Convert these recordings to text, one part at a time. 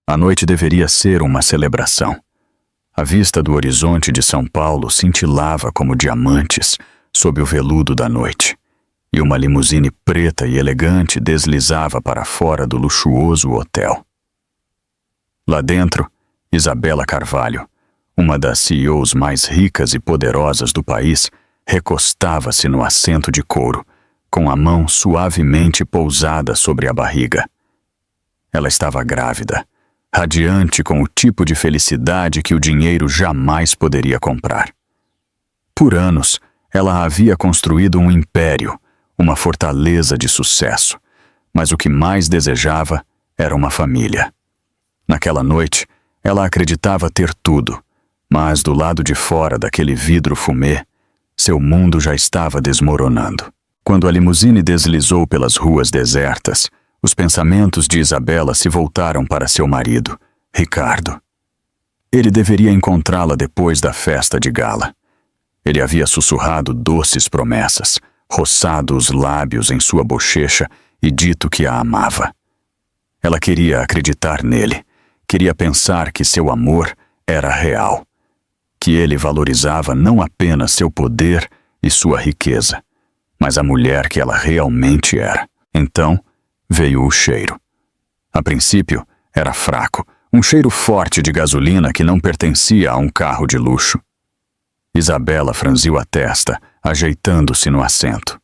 A noite deveria ser uma celebração. A vista do horizonte de São Paulo cintilava como diamantes sob o veludo da noite, e uma limusine preta e elegante deslizava para fora do luxuoso hotel. Lá dentro, Isabela Carvalho, uma das CEOs mais ricas e poderosas do país, recostava-se no assento de couro, com a mão suavemente pousada sobre a barriga. Ela estava grávida, radiante com o tipo de felicidade que o dinheiro jamais poderia comprar. Por anos, ela havia construído um império, uma fortaleza de sucesso, mas o que mais desejava era uma família. Naquela noite, ela acreditava ter tudo, mas do lado de fora daquele vidro fumê, seu mundo já estava desmoronando. Quando a limusine deslizou pelas ruas desertas, os pensamentos de Isabela se voltaram para seu marido, Ricardo. Ele deveria encontrá-la depois da festa de gala. Ele havia sussurrado doces promessas, roçado os lábios em sua bochecha e dito que a amava. Ela queria acreditar nele, queria pensar que seu amor era real, que ele valorizava não apenas seu poder e sua riqueza, mas a mulher que ela realmente era. Então, veio o cheiro. A princípio, era fraco, um cheiro forte de gasolina que não pertencia a um carro de luxo. Isabela franziu a testa, ajeitando-se no assento.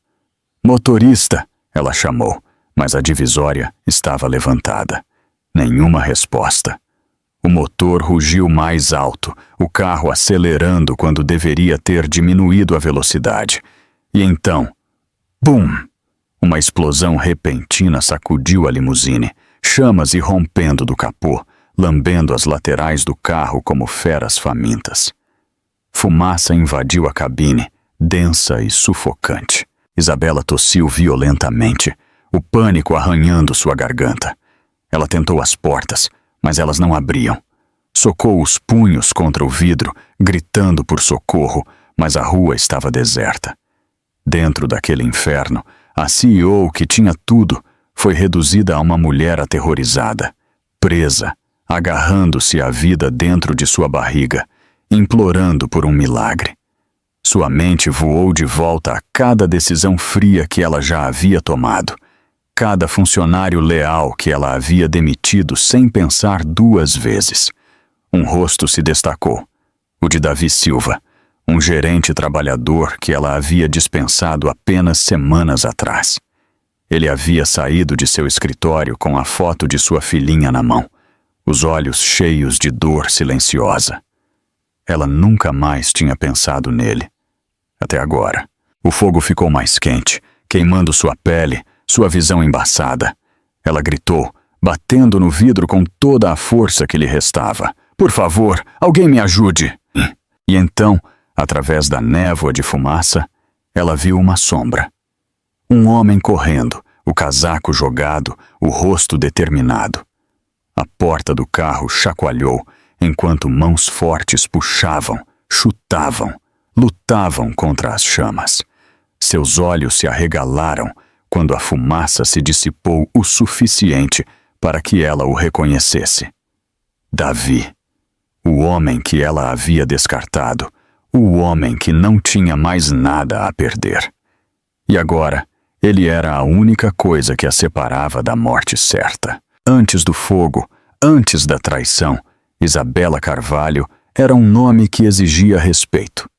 "Motorista!" ela chamou, mas a divisória estava levantada. Nenhuma resposta. O motor rugiu mais alto, o carro acelerando quando deveria ter diminuído a velocidade. E então, bum! Uma explosão repentina sacudiu a limusine, chamas irrompendo do capô, lambendo as laterais do carro como feras famintas. Fumaça invadiu a cabine, densa e sufocante. Isabela tossiu violentamente, o pânico arranhando sua garganta. Ela tentou as portas, mas elas não abriam. Socou os punhos contra o vidro, gritando por socorro, mas a rua estava deserta. Dentro daquele inferno, a CEO, que tinha tudo, foi reduzida a uma mulher aterrorizada, presa, agarrando-se à vida dentro de sua barriga, implorando por um milagre. Sua mente voou de volta a cada decisão fria que ela já havia tomado, cada funcionário leal que ela havia demitido sem pensar duas vezes. Um rosto se destacou, o de Davi Silva, um gerente trabalhador que ela havia dispensado apenas semanas atrás. Ele havia saído de seu escritório com a foto de sua filhinha na mão, os olhos cheios de dor silenciosa. Ela nunca mais tinha pensado nele. Até agora. O fogo ficou mais quente, queimando sua pele, sua visão embaçada. Ela gritou, batendo no vidro com toda a força que lhe restava. "Por favor, alguém me ajude!" E então, através da névoa de fumaça, ela viu uma sombra. Um homem correndo, o casaco jogado, o rosto determinado. A porta do carro chacoalhou, enquanto mãos fortes puxavam, chutavam, lutavam contra as chamas. Seus olhos se arregalaram quando a fumaça se dissipou o suficiente para que ela o reconhecesse. Davi, o homem que ela havia descartado, o homem que não tinha mais nada a perder. E agora, ele era a única coisa que a separava da morte certa. Antes do fogo, antes da traição, Isabela Carvalho era um nome que exigia respeito.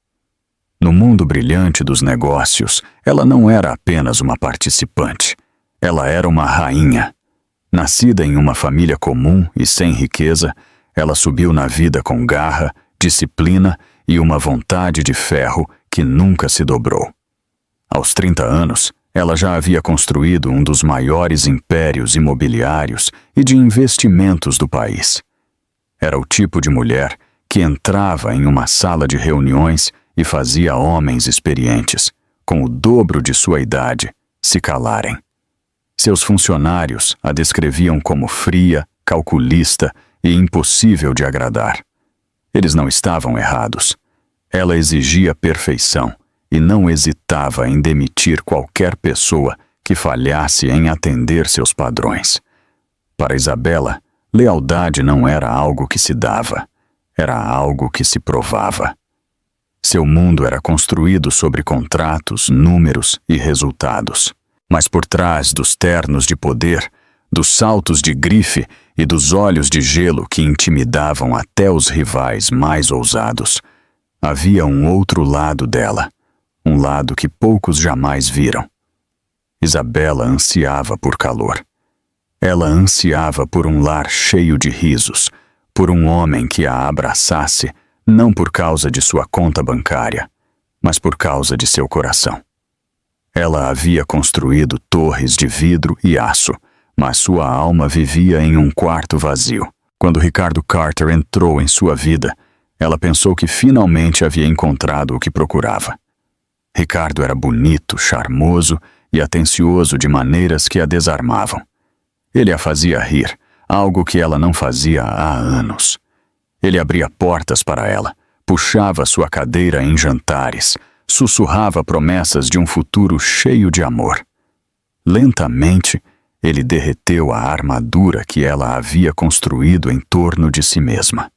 No mundo brilhante dos negócios, ela não era apenas uma participante. Ela era uma rainha. Nascida em uma família comum e sem riqueza, ela subiu na vida com garra, disciplina e uma vontade de ferro que nunca se dobrou. Aos 30 anos, ela já havia construído um dos maiores impérios imobiliários e de investimentos do país. Era o tipo de mulher que entrava em uma sala de reuniões e fazia homens experientes, com o dobro de sua idade, se calarem. Seus funcionários a descreviam como fria, calculista e impossível de agradar. Eles não estavam errados. Ela exigia perfeição e não hesitava em demitir qualquer pessoa que falhasse em atender seus padrões. Para Isabela, Lealdade não era algo que se dava, era algo que se provava. Seu mundo era construído sobre contratos, números e resultados. Mas por trás dos ternos de poder, dos saltos de grife e dos olhos de gelo que intimidavam até os rivais mais ousados, havia um outro lado dela, um lado que poucos jamais viram. Isabela ansiava por calor. Ela ansiava por um lar cheio de risos, por um homem que a abraçasse, não por causa de sua conta bancária, mas por causa de seu coração. Ela havia construído torres de vidro e aço, mas sua alma vivia em um quarto vazio. Quando Ricardo Carter entrou em sua vida, ela pensou que finalmente havia encontrado o que procurava. Ricardo era bonito, charmoso e atencioso de maneiras que a desarmavam. Ele a fazia rir, algo que ela não fazia há anos. Ele abria portas para ela, puxava sua cadeira em jantares, sussurrava promessas de um futuro cheio de amor. Lentamente, ele derreteu a armadura que ela havia construído em torno de si mesma.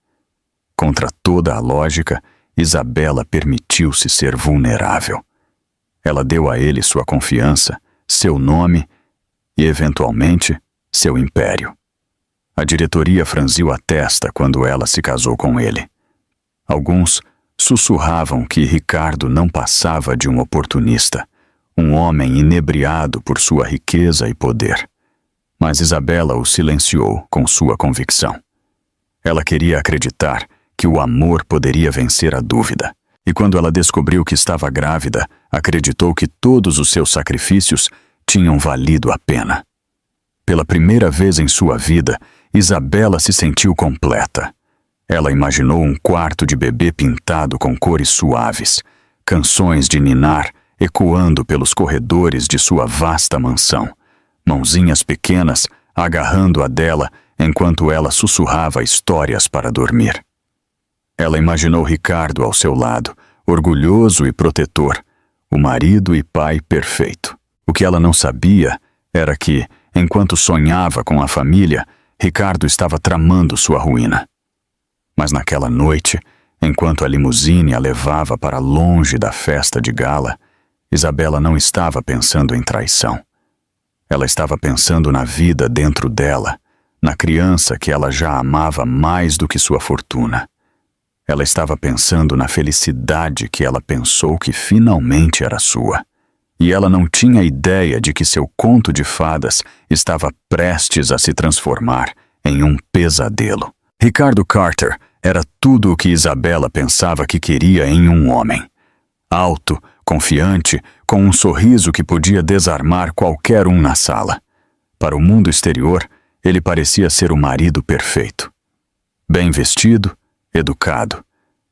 Contra toda a lógica, Isabela permitiu-se ser vulnerável. Ela deu a ele sua confiança, seu nome e, eventualmente, seu império. A diretoria franziu a testa quando ela se casou com ele. Alguns sussurravam que Ricardo não passava de um oportunista, um homem inebriado por sua riqueza e poder. Mas Isabela o silenciou com sua convicção. Ela queria acreditar que o amor poderia vencer a dúvida. E quando ela descobriu que estava grávida, acreditou que todos os seus sacrifícios tinham valido a pena. Pela primeira vez em sua vida, Isabela se sentiu completa. Ela imaginou um quarto de bebê pintado com cores suaves, canções de ninar ecoando pelos corredores de sua vasta mansão, mãozinhas pequenas agarrando a dela enquanto ela sussurrava histórias para dormir. Ela imaginou Ricardo ao seu lado, orgulhoso e protetor, o marido e pai perfeito. O que ela não sabia era que, enquanto sonhava com a família, Ricardo estava tramando sua ruína. Mas naquela noite, enquanto a limusine a levava para longe da festa de gala, Isabela não estava pensando em traição. Ela estava pensando na vida dentro dela, na criança que ela já amava mais do que sua fortuna. Ela estava pensando na felicidade que ela pensou que finalmente era sua. E ela não tinha ideia de que seu conto de fadas estava prestes a se transformar em um pesadelo. Ricardo Carter era tudo o que Isabela pensava que queria em um homem. Alto, confiante, com um sorriso que podia desarmar qualquer um na sala. Para o mundo exterior, ele parecia ser o marido perfeito. Bem vestido, educado,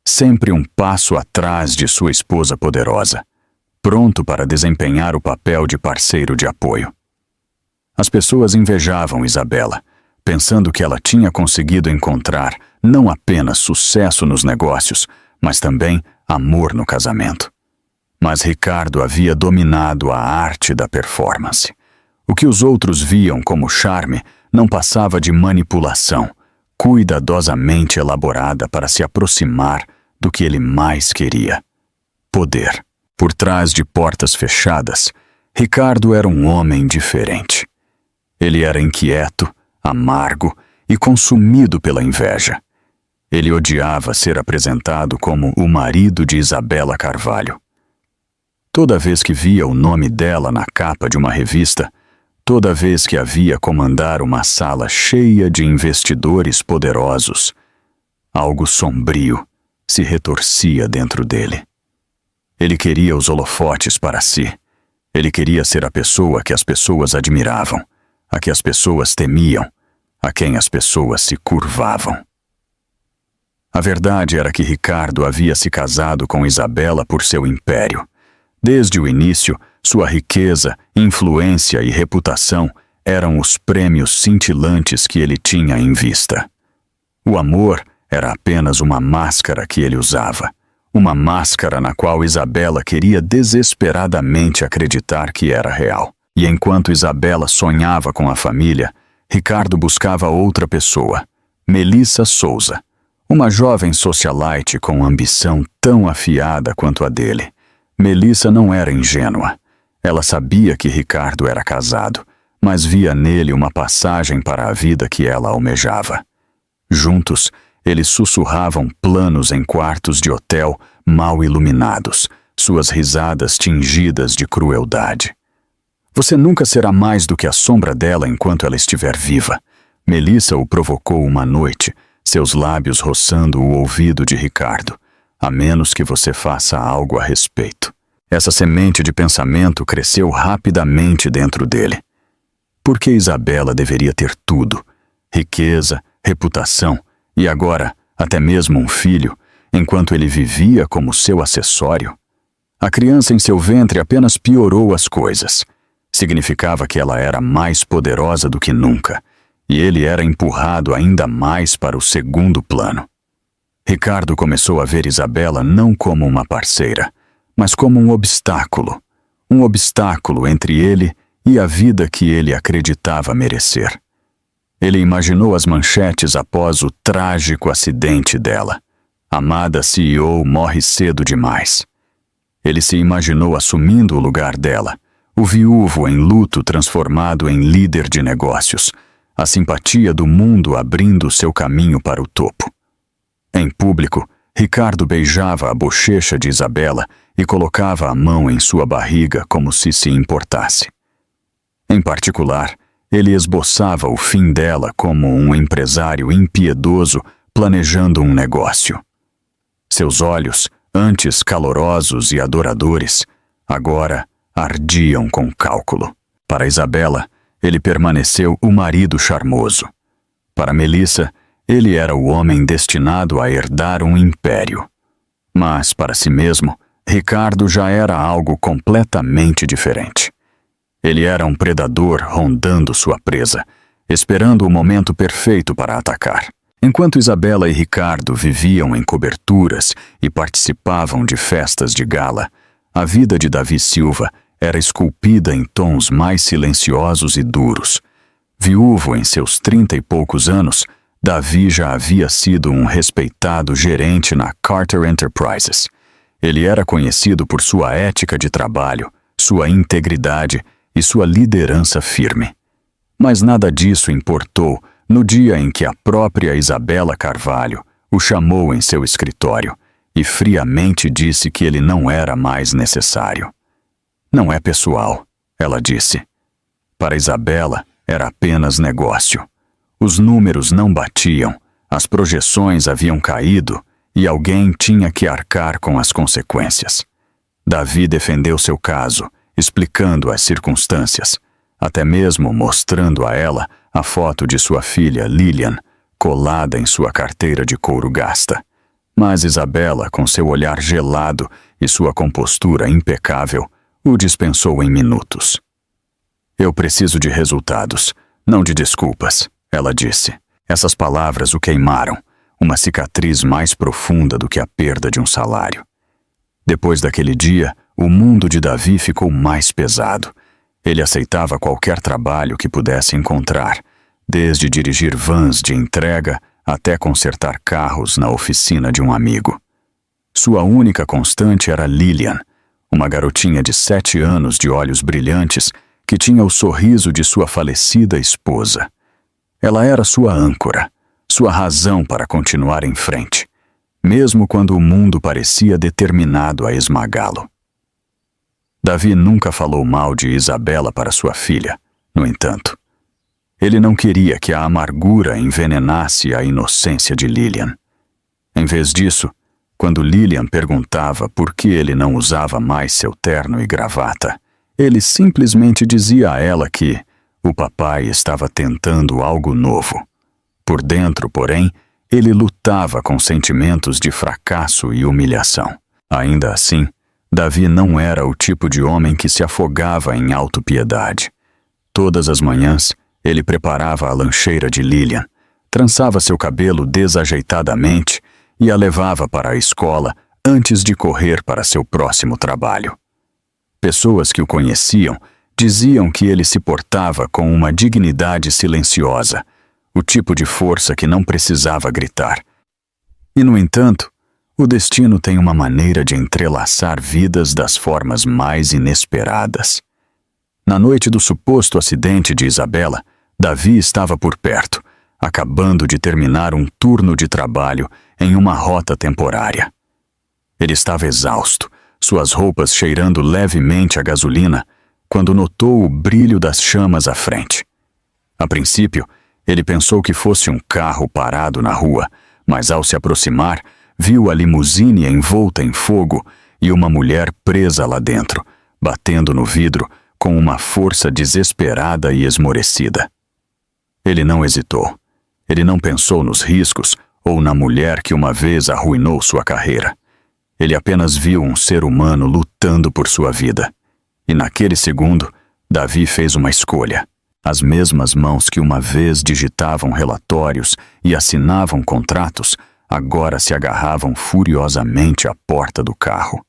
sempre um passo atrás de sua esposa poderosa, pronto para desempenhar o papel de parceiro de apoio. As pessoas invejavam Isabela, pensando que ela tinha conseguido encontrar não apenas sucesso nos negócios, mas também amor no casamento. Mas Ricardo havia dominado a arte da performance. O que os outros viam como charme não passava de manipulação, cuidadosamente elaborada para se aproximar do que ele mais queria: poder. Por trás de portas fechadas, Ricardo era um homem diferente. Ele era inquieto, amargo e consumido pela inveja. Ele odiava ser apresentado como o marido de Isabela Carvalho. Toda vez que via o nome dela na capa de uma revista, toda vez que a via comandar uma sala cheia de investidores poderosos, algo sombrio se retorcia dentro dele. Ele queria os holofotes para si. Ele queria ser a pessoa que as pessoas admiravam, a que as pessoas temiam, a quem as pessoas se curvavam. A verdade era que Ricardo havia se casado com Isabela por seu império. Desde o início, sua riqueza, influência e reputação eram os prêmios cintilantes que ele tinha em vista. O amor era apenas uma máscara que ele usava, uma máscara na qual Isabela queria desesperadamente acreditar que era real. E enquanto Isabela sonhava com a família, Ricardo buscava outra pessoa, Melissa Souza, uma jovem socialite com ambição tão afiada quanto a dele. Melissa não era ingênua. Ela sabia que Ricardo era casado, mas via nele uma passagem para a vida que ela almejava. Juntos, eles sussurravam planos em quartos de hotel mal iluminados, suas risadas tingidas de crueldade. Você nunca será mais do que a sombra dela enquanto ela estiver viva. Melissa o provocou uma noite, seus lábios roçando o ouvido de Ricardo, a menos que você faça algo a respeito. Essa semente de pensamento cresceu rapidamente dentro dele. Por que Isabela deveria ter tudo? Riqueza, reputação e agora até mesmo um filho, enquanto ele vivia como seu acessório? A criança em seu ventre apenas piorou as coisas. Significava que ela era mais poderosa do que nunca, e ele era empurrado ainda mais para o segundo plano. Ricardo começou a ver Isabela não como uma parceira, mas como um obstáculo entre ele e a vida que ele acreditava merecer. Ele imaginou as manchetes após o trágico acidente dela. Amada CEO morre cedo demais. Ele se imaginou assumindo o lugar dela, o viúvo em luto transformado em líder de negócios, a simpatia do mundo abrindo seu caminho para o topo. Em público, Ricardo beijava a bochecha de Isabela e colocava a mão em sua barriga como se importasse. Em particular, ele esboçava o fim dela como um empresário impiedoso planejando um negócio. Seus olhos, antes calorosos e adoradores, agora ardiam com cálculo. Para Isabela, ele permaneceu o marido charmoso. Para Melissa, ele era o homem destinado a herdar um império. Mas, para si mesmo, Ricardo já era algo completamente diferente. Ele era um predador rondando sua presa, esperando o momento perfeito para atacar. Enquanto Isabela e Ricardo viviam em coberturas e participavam de festas de gala, a vida de Davi Silva era esculpida em tons mais silenciosos e duros. Viúvo em seus 30 e poucos anos, Davi já havia sido um respeitado gerente na Carter Enterprises. Ele era conhecido por sua ética de trabalho, sua integridade e sua liderança firme. Mas nada disso importou no dia em que a própria Isabela Carvalho o chamou em seu escritório e friamente disse que ele não era mais necessário. Não é pessoal, ela disse. Para Isabela, era apenas negócio. Os números não batiam, as projeções haviam caído e alguém tinha que arcar com as consequências. Davi defendeu seu caso, explicando as circunstâncias, até mesmo mostrando a ela a foto de sua filha Lilian, colada em sua carteira de couro gasta. Mas Isabela, com seu olhar gelado e sua compostura impecável, o dispensou em minutos. Eu preciso de resultados, não de desculpas, ela disse. Essas palavras o queimaram, uma cicatriz mais profunda do que a perda de um salário. Depois daquele dia, o mundo de Davi ficou mais pesado. Ele aceitava qualquer trabalho que pudesse encontrar, desde dirigir vans de entrega até consertar carros na oficina de um amigo. Sua única constante era Lilian, uma garotinha de 7 anos de olhos brilhantes que tinha o sorriso de sua falecida esposa. Ela era sua âncora, sua razão para continuar em frente, mesmo quando o mundo parecia determinado a esmagá-lo. Davi nunca falou mal de Isabela para sua filha, no entanto. Ele não queria que a amargura envenenasse a inocência de Lilian. Em vez disso, quando Lilian perguntava por que ele não usava mais seu terno e gravata, ele simplesmente dizia a ela que o papai estava tentando algo novo. Por dentro, porém, ele lutava com sentimentos de fracasso e humilhação. Ainda assim, Davi não era o tipo de homem que se afogava em autopiedade. Todas as manhãs, ele preparava a lancheira de Lilian, trançava seu cabelo desajeitadamente e a levava para a escola antes de correr para seu próximo trabalho. Pessoas que o conheciam Diziam que ele se portava com uma dignidade silenciosa, o tipo de força que não precisava gritar. E, no entanto, o destino tem uma maneira de entrelaçar vidas das formas mais inesperadas. Na noite do suposto acidente de Isabela, Davi estava por perto, acabando de terminar um turno de trabalho em uma rota temporária. Ele estava exausto, suas roupas cheirando levemente a gasolina, quando notou o brilho das chamas à frente. A princípio, ele pensou que fosse um carro parado na rua, mas ao se aproximar, viu a limusine envolta em fogo e uma mulher presa lá dentro, batendo no vidro com uma força desesperada e esmorecida. Ele não hesitou. Ele não pensou nos riscos ou na mulher que uma vez arruinou sua carreira. Ele apenas viu um ser humano lutando por sua vida. E naquele segundo, Davi fez uma escolha. As mesmas mãos que uma vez digitavam relatórios e assinavam contratos, agora se agarravam furiosamente à porta do carro.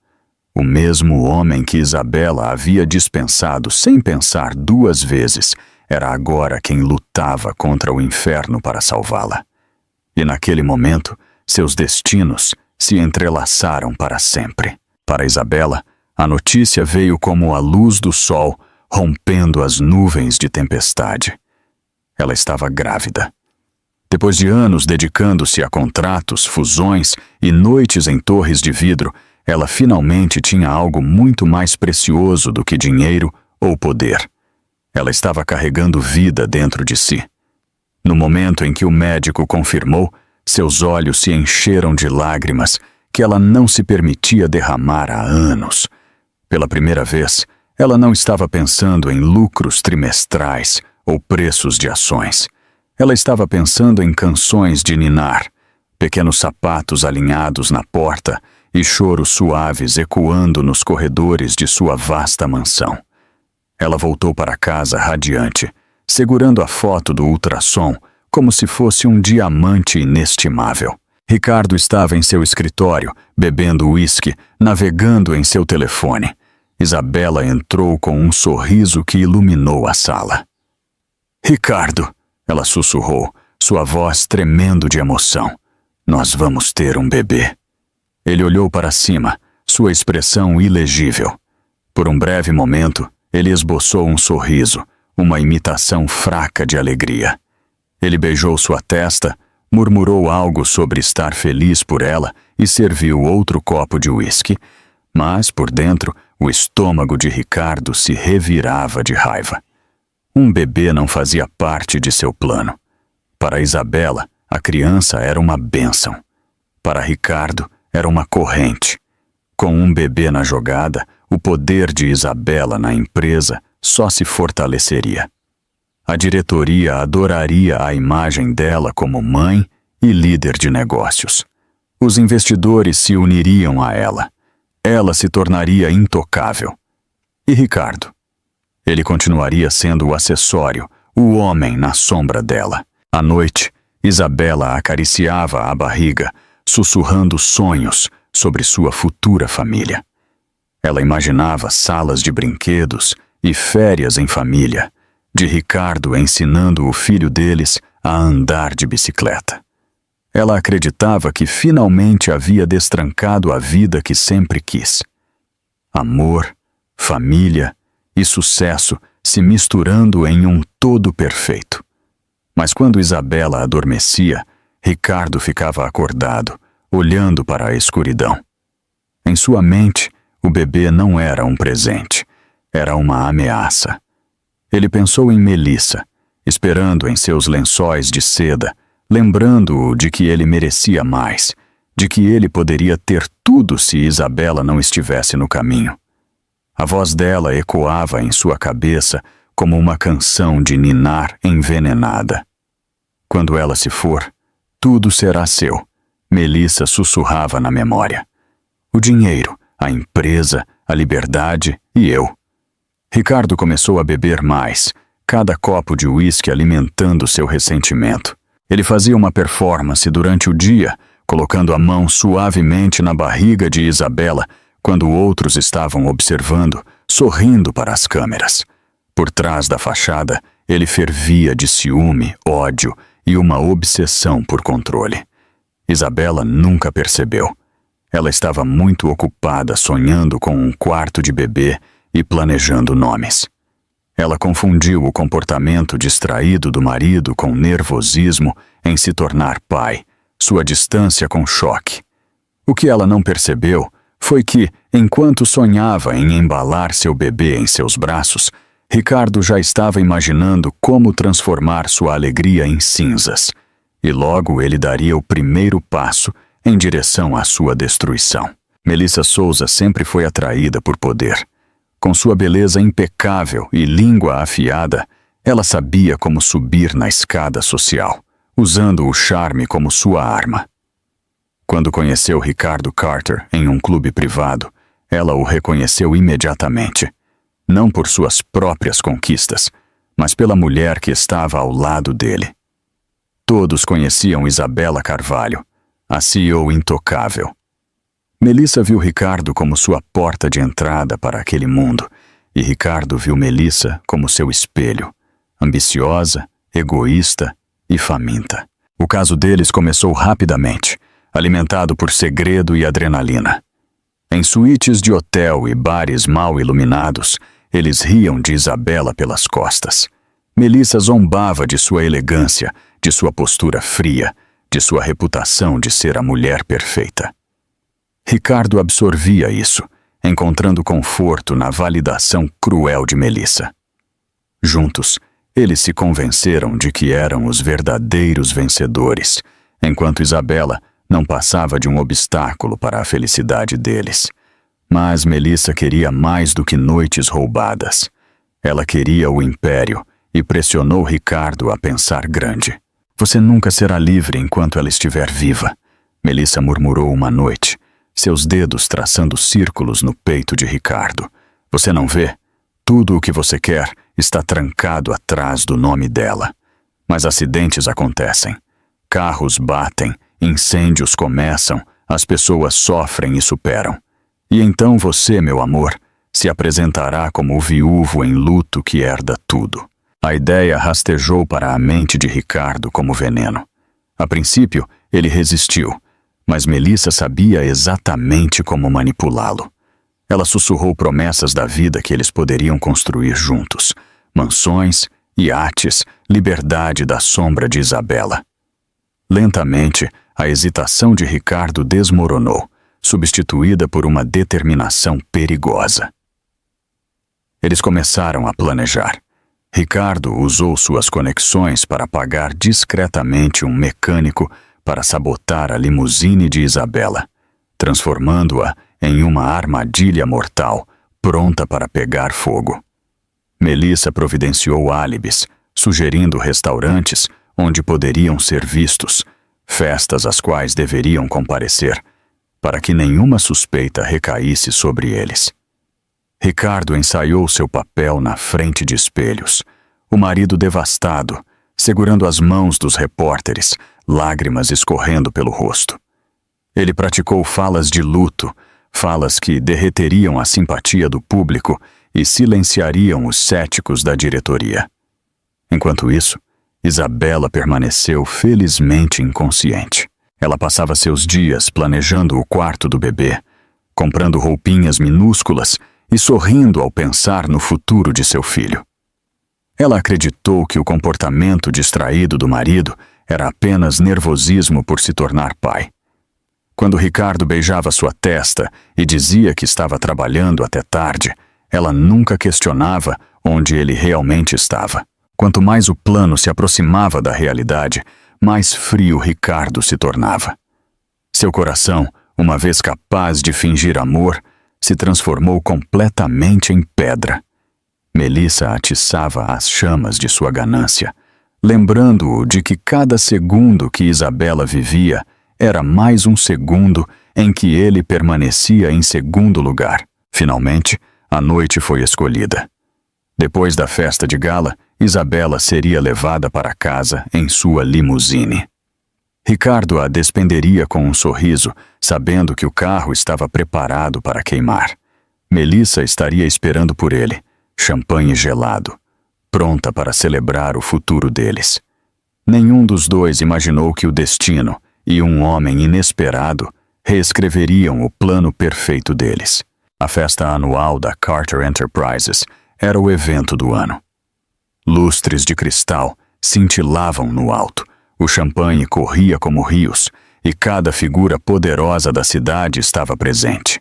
O mesmo homem que Isabela havia dispensado sem pensar 2 vezes, era agora quem lutava contra o inferno para salvá-la. E naquele momento, seus destinos se entrelaçaram para sempre. Para Isabela, a notícia veio como a luz do sol rompendo as nuvens de tempestade. Ela estava grávida. Depois de anos dedicando-se a contratos, fusões e noites em torres de vidro, ela finalmente tinha algo muito mais precioso do que dinheiro ou poder. Ela estava carregando vida dentro de si. No momento em que o médico confirmou, seus olhos se encheram de lágrimas que ela não se permitia derramar há anos. Pela primeira vez, ela não estava pensando em lucros trimestrais ou preços de ações. Ela estava pensando em canções de ninar, pequenos sapatos alinhados na porta e choros suaves ecoando nos corredores de sua vasta mansão. Ela voltou para casa radiante, segurando a foto do ultrassom como se fosse um diamante inestimável. Ricardo estava em seu escritório, bebendo uísque, navegando em seu telefone. Isabela entrou com um sorriso que iluminou a sala. "Ricardo", ela sussurrou, sua voz tremendo de emoção. "Nós vamos ter um bebê." Ele olhou para cima, sua expressão ilegível. Por um breve momento, ele esboçou um sorriso, uma imitação fraca de alegria. Ele beijou sua testa, murmurou algo sobre estar feliz por ela e serviu outro copo de uísque, mas, por dentro, o estômago de Ricardo se revirava de raiva. Um bebê não fazia parte de seu plano. Para Isabela, a criança era uma bênção. Para Ricardo, era uma corrente. Com um bebê na jogada, o poder de Isabela na empresa só se fortaleceria. A diretoria adoraria a imagem dela como mãe e líder de negócios. Os investidores se uniriam a ela. Ela se tornaria intocável. E Ricardo? Ele continuaria sendo o acessório, o homem na sombra dela. À noite, Isabela acariciava a barriga, sussurrando sonhos sobre sua futura família. Ela imaginava salas de brinquedos e férias em família, de Ricardo ensinando o filho deles a andar de bicicleta. Ela acreditava que finalmente havia destrancado a vida que sempre quis. Amor, família e sucesso se misturando em um todo perfeito. Mas quando Isabela adormecia, Ricardo ficava acordado, olhando para a escuridão. Em sua mente, o bebê não era um presente, era uma ameaça. Ele pensou em Melissa, esperando em seus lençóis de seda, lembrando-o de que ele merecia mais, de que ele poderia ter tudo se Isabela não estivesse no caminho. A voz dela ecoava em sua cabeça como uma canção de ninar envenenada. Quando ela se for, tudo será seu, Melissa sussurrava na memória. O dinheiro, a empresa, a liberdade e eu. Ricardo começou a beber mais, cada copo de uísque alimentando seu ressentimento. Ele fazia uma performance durante o dia, colocando a mão suavemente na barriga de Isabela, quando outros estavam observando, sorrindo para as câmeras. Por trás da fachada, ele fervia de ciúme, ódio e uma obsessão por controle. Isabela nunca percebeu. Ela estava muito ocupada sonhando com um quarto de bebê e planejando nomes. Ela confundiu o comportamento distraído do marido com nervosismo em se tornar pai, sua distância com choque. O que ela não percebeu foi que, enquanto sonhava em embalar seu bebê em seus braços, Ricardo já estava imaginando como transformar sua alegria em cinzas, e logo ele daria o primeiro passo em direção à sua destruição. Melissa Souza sempre foi atraída por poder. Com sua beleza impecável e língua afiada, ela sabia como subir na escada social, usando o charme como sua arma. Quando conheceu Ricardo Carter em um clube privado, ela o reconheceu imediatamente, não por suas próprias conquistas, mas pela mulher que estava ao lado dele. Todos conheciam Isabela Carvalho, a CEO intocável. Melissa viu Ricardo como sua porta de entrada para aquele mundo, e Ricardo viu Melissa como seu espelho, ambiciosa, egoísta e faminta. O caso deles começou rapidamente, alimentado por segredo e adrenalina. Em suítes de hotel e bares mal iluminados, eles riam de Isabela pelas costas. Melissa zombava de sua elegância, de sua postura fria, de sua reputação de ser a mulher perfeita. Ricardo absorvia isso, encontrando conforto na validação cruel de Melissa. Juntos, eles se convenceram de que eram os verdadeiros vencedores, enquanto Isabela não passava de um obstáculo para a felicidade deles. Mas Melissa queria mais do que noites roubadas. Ela queria o império e pressionou Ricardo a pensar grande. Você nunca será livre enquanto ela estiver viva, Melissa murmurou uma noite, seus dedos traçando círculos no peito de Ricardo. Você não vê? Tudo o que você quer está trancado atrás do nome dela. Mas acidentes acontecem. Carros batem, incêndios começam, as pessoas sofrem e superam. E então você, meu amor, se apresentará como o viúvo em luto que herda tudo. A ideia rastejou para a mente de Ricardo como veneno. A princípio, ele resistiu, mas Melissa sabia exatamente como manipulá-lo. Ela sussurrou promessas da vida que eles poderiam construir juntos. Mansões, iates, liberdade da sombra de Isabela. Lentamente, a hesitação de Ricardo desmoronou, substituída por uma determinação perigosa. Eles começaram a planejar. Ricardo usou suas conexões para pagar discretamente um mecânico para sabotar a limusine de Isabela, transformando-a em uma armadilha mortal, pronta para pegar fogo. Melissa providenciou álibis, sugerindo restaurantes onde poderiam ser vistos, festas às quais deveriam comparecer, para que nenhuma suspeita recaísse sobre eles. Ricardo ensaiou seu papel na frente de espelhos, o marido devastado, segurando as mãos dos repórteres, lágrimas escorrendo pelo rosto. Ele praticou falas de luto, falas que derreteriam a simpatia do público e silenciariam os céticos da diretoria. Enquanto isso, Isabela permaneceu felizmente inconsciente. Ela passava seus dias planejando o quarto do bebê, comprando roupinhas minúsculas e sorrindo ao pensar no futuro de seu filho. Ela acreditou que o comportamento distraído do marido era apenas nervosismo por se tornar pai. Quando Ricardo beijava sua testa e dizia que estava trabalhando até tarde, ela nunca questionava onde ele realmente estava. Quanto mais o plano se aproximava da realidade, mais frio Ricardo se tornava. Seu coração, uma vez capaz de fingir amor, se transformou completamente em pedra. Melissa atiçava as chamas de sua ganância, lembrando-o de que cada segundo que Isabela vivia era mais um segundo em que ele permanecia em segundo lugar. Finalmente, a noite foi escolhida. Depois da festa de gala, Isabela seria levada para casa em sua limusine. Ricardo a despenderia com um sorriso, sabendo que o carro estava preparado para queimar. Melissa estaria esperando por ele, champanhe gelado, pronta para celebrar o futuro deles. Nenhum dos dois imaginou que o destino e um homem inesperado reescreveriam o plano perfeito deles. A festa anual da Carter Enterprises era o evento do ano. Lustres de cristal cintilavam no alto, o champanhe corria como rios e cada figura poderosa da cidade estava presente.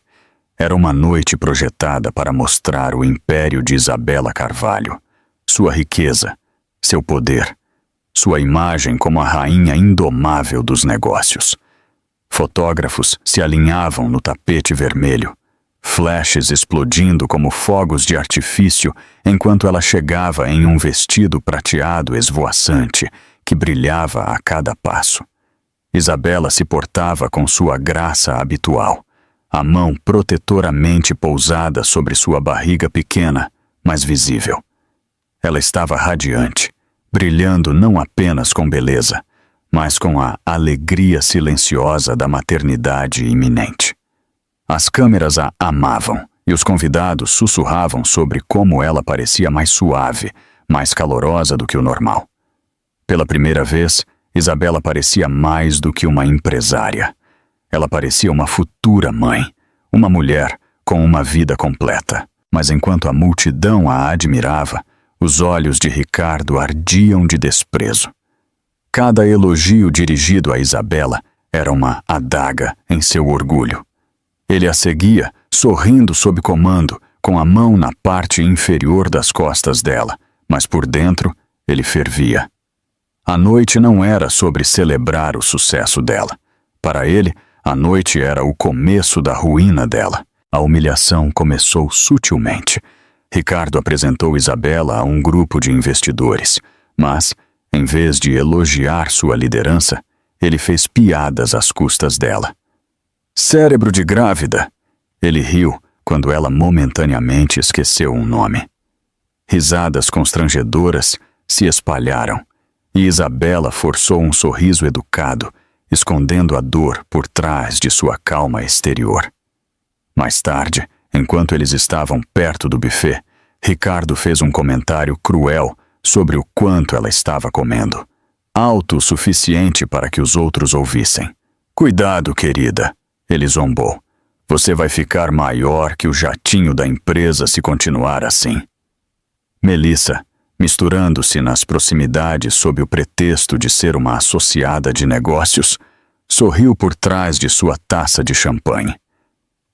Era uma noite projetada para mostrar o império de Isabela Carvalho, sua riqueza, seu poder, sua imagem como a rainha indomável dos negócios. Fotógrafos se alinhavam no tapete vermelho, flashes explodindo como fogos de artifício enquanto ela chegava em um vestido prateado esvoaçante que brilhava a cada passo. Isabela se portava com sua graça habitual, a mão protetoramente pousada sobre sua barriga pequena, mas visível. Ela estava radiante, brilhando não apenas com beleza, mas com a alegria silenciosa da maternidade iminente. As câmeras a amavam e os convidados sussurravam sobre como ela parecia mais suave, mais calorosa do que o normal. Pela primeira vez, Isabela parecia mais do que uma empresária. Ela parecia uma futura mãe, uma mulher com uma vida completa. Mas enquanto a multidão a admirava, os olhos de Ricardo ardiam de desprezo. Cada elogio dirigido a Isabela era uma adaga em seu orgulho. Ele a seguia, sorrindo sob comando, com a mão na parte inferior das costas dela, mas por dentro ele fervia. A noite não era sobre celebrar o sucesso dela. Para ele, a noite era o começo da ruína dela. A humilhação começou sutilmente. Ricardo apresentou Isabela a um grupo de investidores, mas, em vez de elogiar sua liderança, ele fez piadas às custas dela. Cérebro de grávida! Ele riu quando ela momentaneamente esqueceu um nome. Risadas constrangedoras se espalharam, e Isabela forçou um sorriso educado, escondendo a dor por trás de sua calma exterior. Mais tarde, enquanto eles estavam perto do buffet, Ricardo fez um comentário cruel sobre o quanto ela estava comendo, alto o suficiente para que os outros ouvissem. Cuidado, querida, ele zombou. Você vai ficar maior que o jatinho da empresa se continuar assim. Melissa, misturando-se nas proximidades sob o pretexto de ser uma associada de negócios, sorriu por trás de sua taça de champanhe.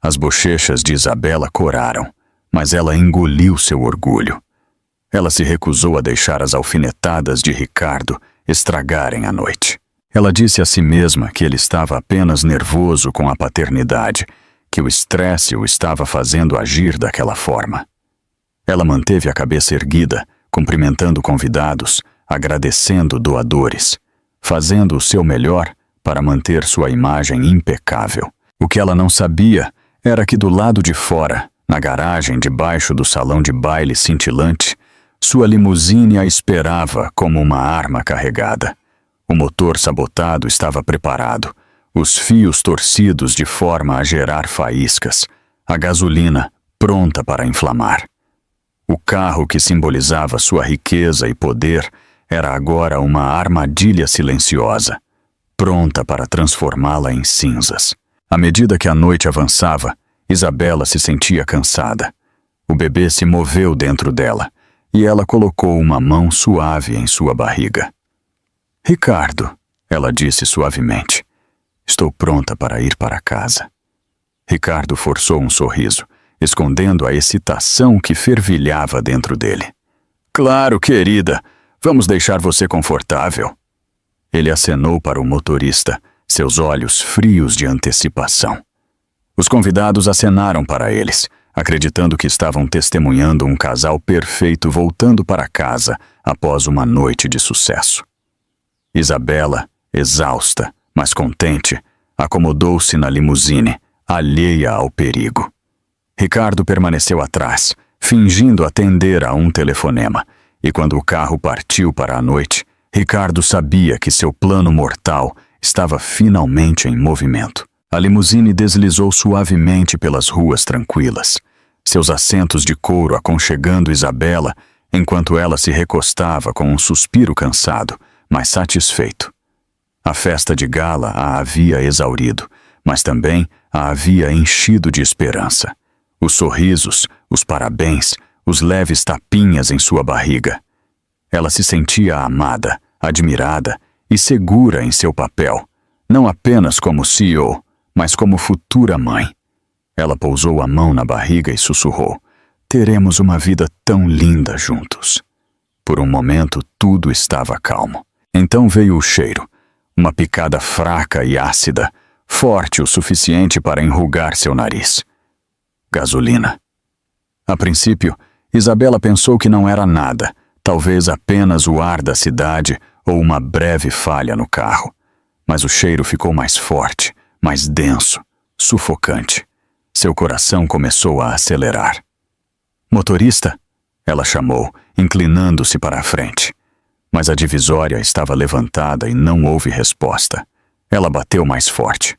As bochechas de Isabela coraram, mas ela engoliu seu orgulho. Ela se recusou a deixar as alfinetadas de Ricardo estragarem a noite. Ela disse a si mesma que ele estava apenas nervoso com a paternidade, que o estresse o estava fazendo agir daquela forma. Ela manteve a cabeça erguida, cumprimentando convidados, agradecendo doadores, fazendo o seu melhor para manter sua imagem impecável. O que ela não sabia era que do lado de fora, na garagem debaixo do salão de baile cintilante, sua limusine a esperava como uma arma carregada. O motor sabotado estava preparado, os fios torcidos de forma a gerar faíscas, a gasolina pronta para inflamar. O carro que simbolizava sua riqueza e poder era agora uma armadilha silenciosa, pronta para transformá-la em cinzas. À medida que a noite avançava, Isabela se sentia cansada. O bebê se moveu dentro dela, e ela colocou uma mão suave em sua barriga. Ricardo, ela disse suavemente, estou pronta para ir para casa. Ricardo forçou um sorriso, escondendo a excitação que fervilhava dentro dele. Claro, querida, vamos deixar você confortável. Ele acenou para o motorista, seus olhos frios de antecipação. Os convidados acenaram para eles, acreditando que estavam testemunhando um casal perfeito voltando para casa após uma noite de sucesso. Isabela, exausta, mas contente, acomodou-se na limusine, alheia ao perigo. Ricardo permaneceu atrás, fingindo atender a um telefonema, e quando o carro partiu para a noite, Ricardo sabia que seu plano mortal estava finalmente em movimento. A limusine deslizou suavemente pelas ruas tranquilas, seus assentos de couro aconchegando Isabela enquanto ela se recostava com um suspiro cansado, mas satisfeito. A festa de gala a havia exaurido, mas também a havia enchido de esperança. Os sorrisos, os parabéns, os leves tapinhas em sua barriga. Ela se sentia amada, admirada e segura em seu papel, não apenas como CEO, mas como futura mãe. Ela pousou a mão na barriga e sussurrou: "Teremos uma vida tão linda juntos." Por um momento, tudo estava calmo. Então veio o cheiro, uma picada fraca e ácida, forte o suficiente para enrugar seu nariz. Gasolina. A princípio, Isabela pensou que não era nada, talvez apenas o ar da cidade ou uma breve falha no carro. Mas o cheiro ficou mais forte, mais denso, sufocante. Seu coração começou a acelerar. "Motorista?" ela chamou, inclinando-se para a frente. Mas a divisória estava levantada e não houve resposta. Ela bateu mais forte.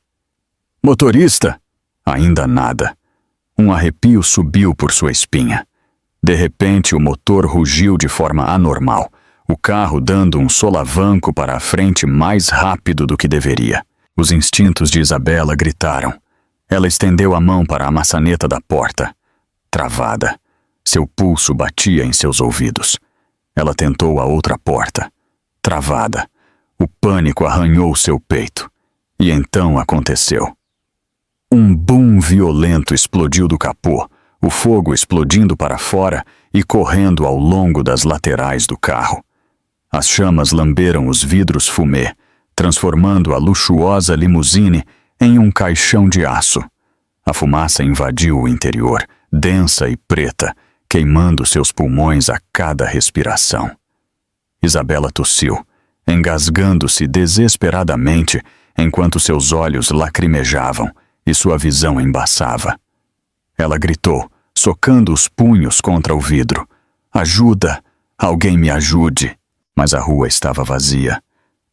"Motorista?" Ainda nada. Um arrepio subiu por sua espinha. De repente, o motor rugiu de forma anormal, o carro dando um solavanco para a frente mais rápido do que deveria. Os instintos de Isabela gritaram. Ela estendeu a mão para a maçaneta da porta. Travada. Seu pulso batia em seus ouvidos. Ela tentou a outra porta. Travada. O pânico arranhou seu peito. E então aconteceu. Um boom violento explodiu do capô, o fogo explodindo para fora e correndo ao longo das laterais do carro. As chamas lamberam os vidros fumê, transformando a luxuosa limusine em um caixão de aço. A fumaça invadiu o interior, densa e preta, queimando seus pulmões a cada respiração. Isabela tossiu, engasgando-se desesperadamente enquanto seus olhos lacrimejavam e sua visão embaçava. Ela gritou, socando os punhos contra o vidro. "Ajuda! Alguém me ajude!" Mas a rua estava vazia.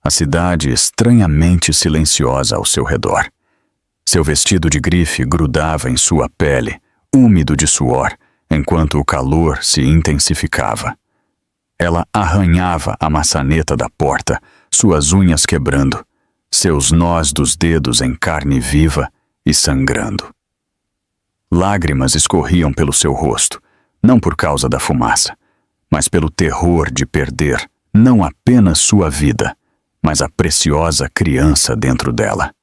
A cidade estranhamente silenciosa ao seu redor. Seu vestido de grife grudava em sua pele, úmido de suor, enquanto o calor se intensificava. Ela arranhava a maçaneta da porta, suas unhas quebrando, seus nós dos dedos em carne viva e sangrando. Lágrimas escorriam pelo seu rosto, não por causa da fumaça, mas pelo terror de perder não apenas sua vida, mas a preciosa criança dentro dela.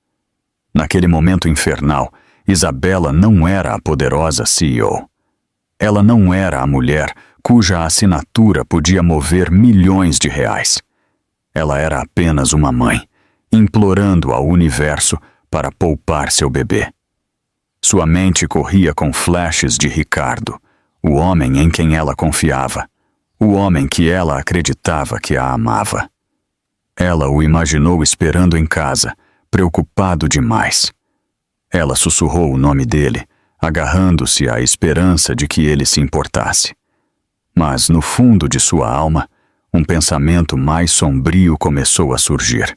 Naquele momento infernal, Isabela não era a poderosa CEO. Ela não era a mulher cuja assinatura podia mover milhões de reais. Ela era apenas uma mãe, implorando ao universo para poupar seu bebê. Sua mente corria com flashes de Ricardo, o homem em quem ela confiava, o homem que ela acreditava que a amava. Ela o imaginou esperando em casa, preocupado demais. Ela sussurrou o nome dele, agarrando-se à esperança de que ele se importasse. Mas, no fundo de sua alma, um pensamento mais sombrio começou a surgir.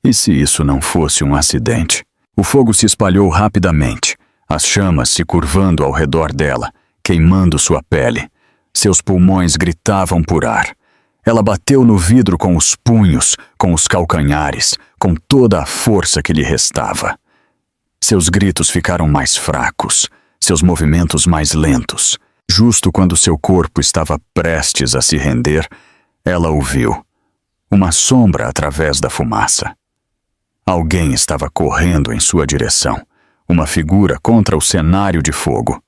E se isso não fosse um acidente? O fogo se espalhou rapidamente, as chamas se curvando ao redor dela, queimando sua pele. Seus pulmões gritavam por ar. Ela bateu no vidro com os punhos, com os calcanhares, com toda a força que lhe restava. Seus gritos ficaram mais fracos, seus movimentos mais lentos. Justo quando seu corpo estava prestes a se render, ela o viu. Uma sombra através da fumaça. Alguém estava correndo em sua direção, uma figura contra o cenário de fogo.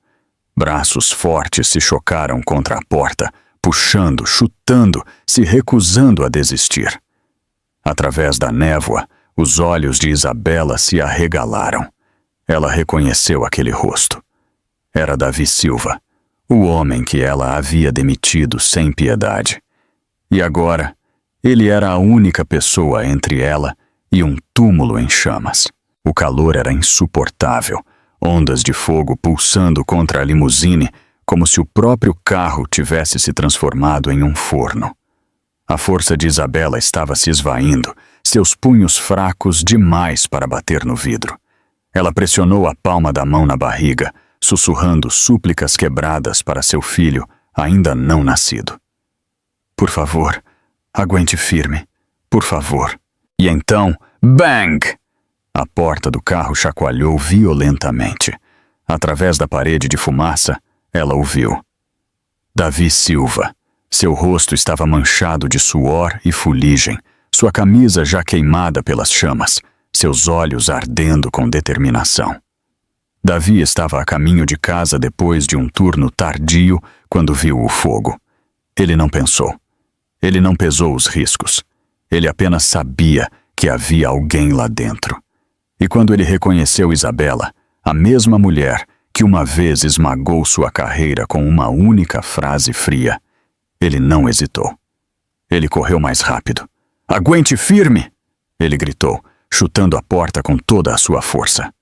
Braços fortes se chocaram contra a porta, puxando, chutando, se recusando a desistir. Através da névoa, os olhos de Isabela se arregalaram. Ela reconheceu aquele rosto. Era Davi Silva, o homem que ela havia demitido sem piedade. E agora, ele era a única pessoa entre ela e um túmulo em chamas. O calor era insuportável, ondas de fogo pulsando contra a limusine, como se o próprio carro tivesse se transformado em um forno. A força de Isabela estava se esvaindo, seus punhos fracos demais para bater no vidro. Ela pressionou a palma da mão na barriga, sussurrando súplicas quebradas para seu filho, ainda não nascido. Por favor, aguente firme. Por favor. E então, bang! A porta do carro chacoalhou violentamente. Através da parede de fumaça, ela o viu. Davi Silva. Seu rosto estava manchado de suor e fuligem, sua camisa já queimada pelas chamas, seus olhos ardendo com determinação. Davi estava a caminho de casa depois de um turno tardio quando viu o fogo. Ele não pensou. Ele não pesou os riscos. Ele apenas sabia que havia alguém lá dentro. E quando ele reconheceu Isabela, a mesma mulher que uma vez esmagou sua carreira com uma única frase fria, ele não hesitou. Ele correu mais rápido. "Aguente firme!" ele gritou, chutando a porta com toda a sua força.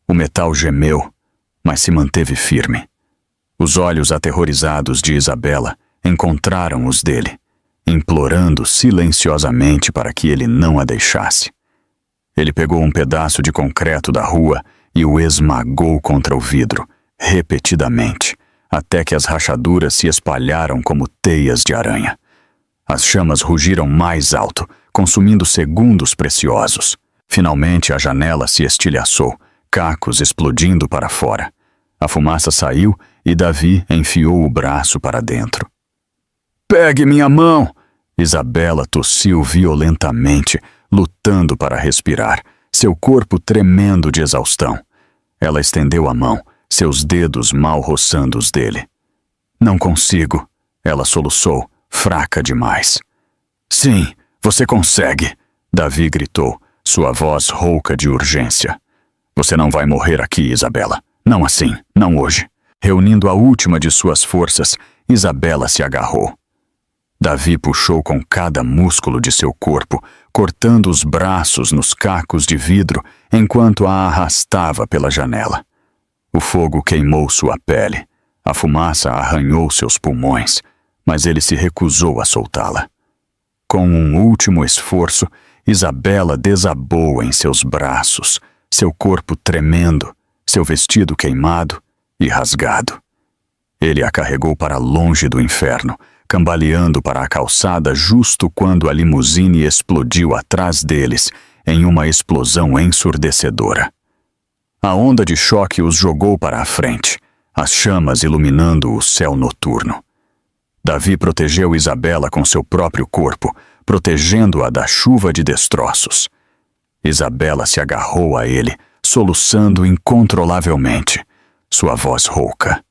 O metal gemeu, mas se manteve firme. Os olhos aterrorizados de Isabela encontraram os dele, implorando silenciosamente para que ele não a deixasse. Ele pegou um pedaço de concreto da rua e o esmagou contra o vidro, repetidamente, até que as rachaduras se espalharam como teias de aranha. As chamas rugiram mais alto, consumindo segundos preciosos. Finalmente a janela se estilhaçou, cacos explodindo para fora. A fumaça saiu e Davi enfiou o braço para dentro. "Pegue minha mão!" Isabela tossiu violentamente, lutando para respirar, seu corpo tremendo de exaustão. Ela estendeu a mão, seus dedos mal roçando os dele. "Não consigo," ela soluçou, fraca demais. "Sim, você consegue," Davi gritou, sua voz rouca de urgência. "Você não vai morrer aqui, Isabela. Não assim, não hoje." Reunindo a última de suas forças, Isabela se agarrou. Davi puxou com cada músculo de seu corpo, cortando os braços nos cacos de vidro enquanto a arrastava pela janela. O fogo queimou sua pele, a fumaça arranhou seus pulmões, mas ele se recusou a soltá-la. Com um último esforço, Isabela desabou em seus braços, seu corpo tremendo, seu vestido queimado e rasgado. Ele a carregou para longe do inferno, cambaleando para a calçada justo quando a limusine explodiu atrás deles em uma explosão ensurdecedora. A onda de choque os jogou para a frente, as chamas iluminando o céu noturno. Davi protegeu Isabela com seu próprio corpo, protegendo-a da chuva de destroços. Isabela se agarrou a ele, soluçando incontrolavelmente, sua voz rouca.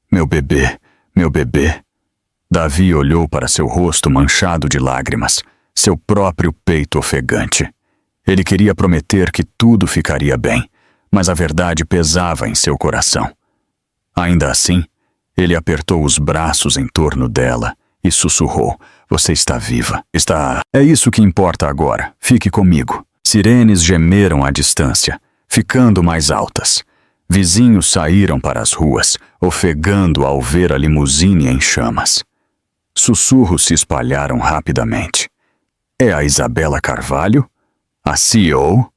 Meu bebê. Davi olhou para seu rosto manchado de lágrimas, seu próprio peito ofegante. Ele queria prometer que tudo ficaria bem, mas a verdade pesava em seu coração. Ainda assim, ele apertou os braços em torno dela e sussurrou: "Você está viva. É isso que importa agora. Fique comigo." Sirenes gemeram à distância, ficando mais altas. Vizinhos saíram para as ruas, ofegando ao ver a limusine em chamas. Sussurros se espalharam rapidamente. "É a Isabela Carvalho? A CEO?"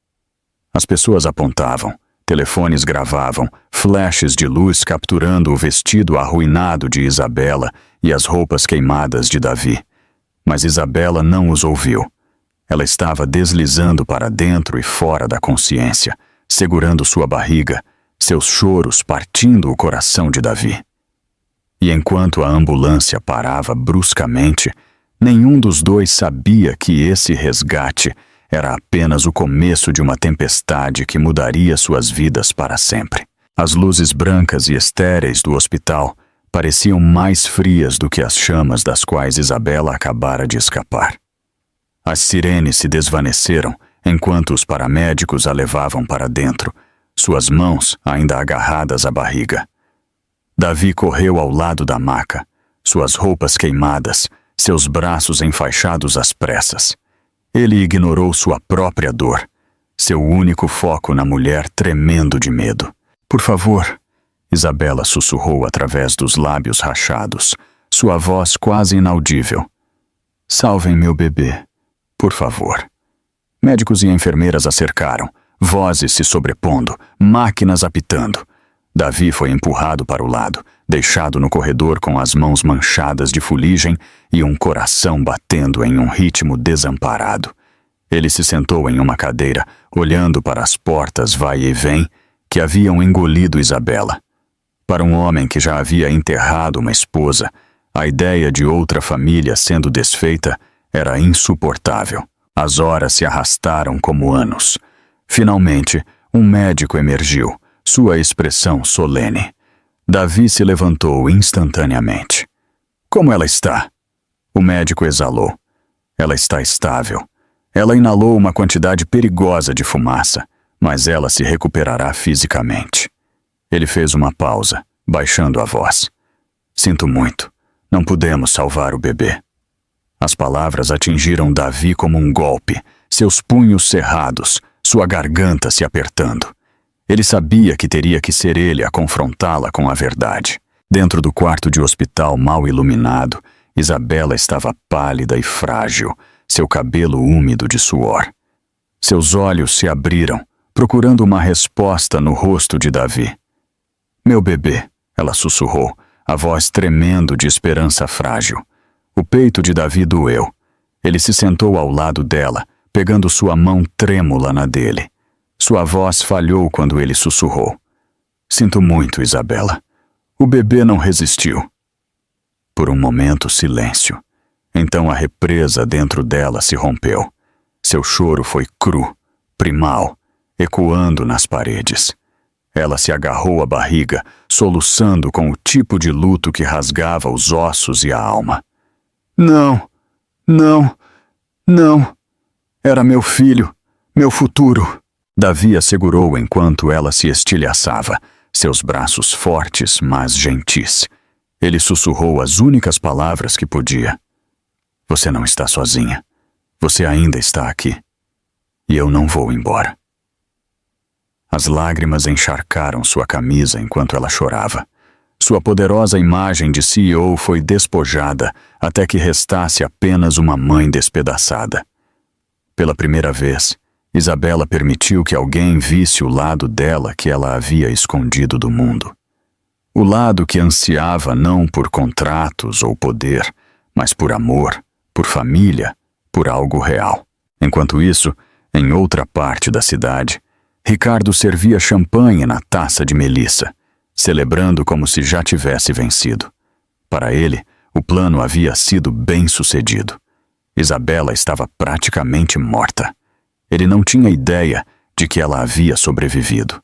As pessoas apontavam, telefones gravavam, flashes de luz capturando o vestido arruinado de Isabela e as roupas queimadas de Davi. Mas Isabela não os ouviu. Ela estava deslizando para dentro e fora da consciência, segurando sua barriga, seus choros partindo o coração de Davi. E enquanto a ambulância parava bruscamente, nenhum dos dois sabia que esse resgate era apenas o começo de uma tempestade que mudaria suas vidas para sempre. As luzes brancas e estéreis do hospital pareciam mais frias do que as chamas das quais Isabela acabara de escapar. As sirenes se desvaneceram enquanto os paramédicos a levavam para dentro, suas mãos ainda agarradas à barriga. Davi correu ao lado da maca, suas roupas queimadas, seus braços enfaixados às pressas. Ele ignorou sua própria dor, seu único foco na mulher tremendo de medo. "Por favor," Isabela sussurrou através dos lábios rachados, sua voz quase inaudível. "Salvem meu bebê, por favor." Médicos e enfermeiras a cercaram, vozes se sobrepondo, máquinas apitando. Davi foi empurrado para o lado, deixado no corredor com as mãos manchadas de fuligem e um coração batendo em um ritmo desamparado. Ele se sentou em uma cadeira, olhando para as portas vai e vem que haviam engolido Isabela. Para um homem que já havia enterrado uma esposa, a ideia de outra família sendo desfeita era insuportável. As horas se arrastaram como anos. Finalmente, um médico emergiu, sua expressão solene. Davi se levantou instantaneamente. Como ela está? O médico exalou. Ela está estável. Ela inalou uma quantidade perigosa de fumaça, mas ela se recuperará fisicamente. Ele fez uma pausa, baixando a voz. Sinto muito. Não podemos salvar o bebê. As palavras atingiram Davi como um golpe, seus punhos cerrados, sua garganta se apertando. Ele sabia que teria que ser ele a confrontá-la com a verdade. Dentro do quarto de hospital mal iluminado, Isabela estava pálida e frágil, seu cabelo úmido de suor. Seus olhos se abriram, procurando uma resposta no rosto de Davi. Meu bebê, ela sussurrou, a voz tremendo de esperança frágil. O peito de Davi doeu. Ele se sentou ao lado dela, pegando sua mão trêmula na dele. Sua voz falhou quando ele sussurrou. Sinto muito, Isabela. O bebê não resistiu. Por um momento, silêncio. Então a represa dentro dela se rompeu. Seu choro foi cru, primal, ecoando nas paredes. Ela se agarrou à barriga, soluçando com o tipo de luto que rasgava os ossos e a alma. Não, não, não. Era meu filho, meu futuro. Davi a segurou enquanto ela se estilhaçava, seus braços fortes, mas gentis. Ele sussurrou as únicas palavras que podia. Você não está sozinha. Você ainda está aqui. E eu não vou embora. As lágrimas encharcaram sua camisa enquanto ela chorava. Sua poderosa imagem de CEO foi despojada até que restasse apenas uma mãe despedaçada. Pela primeira vez, Isabela permitiu que alguém visse o lado dela que ela havia escondido do mundo. O lado que ansiava não por contratos ou poder, mas por amor, por família, por algo real. Enquanto isso, em outra parte da cidade, Ricardo servia champanhe na taça de Melissa, celebrando como se já tivesse vencido. Para ele, o plano havia sido bem-sucedido. Isabela estava praticamente morta. Ele não tinha ideia de que ela havia sobrevivido.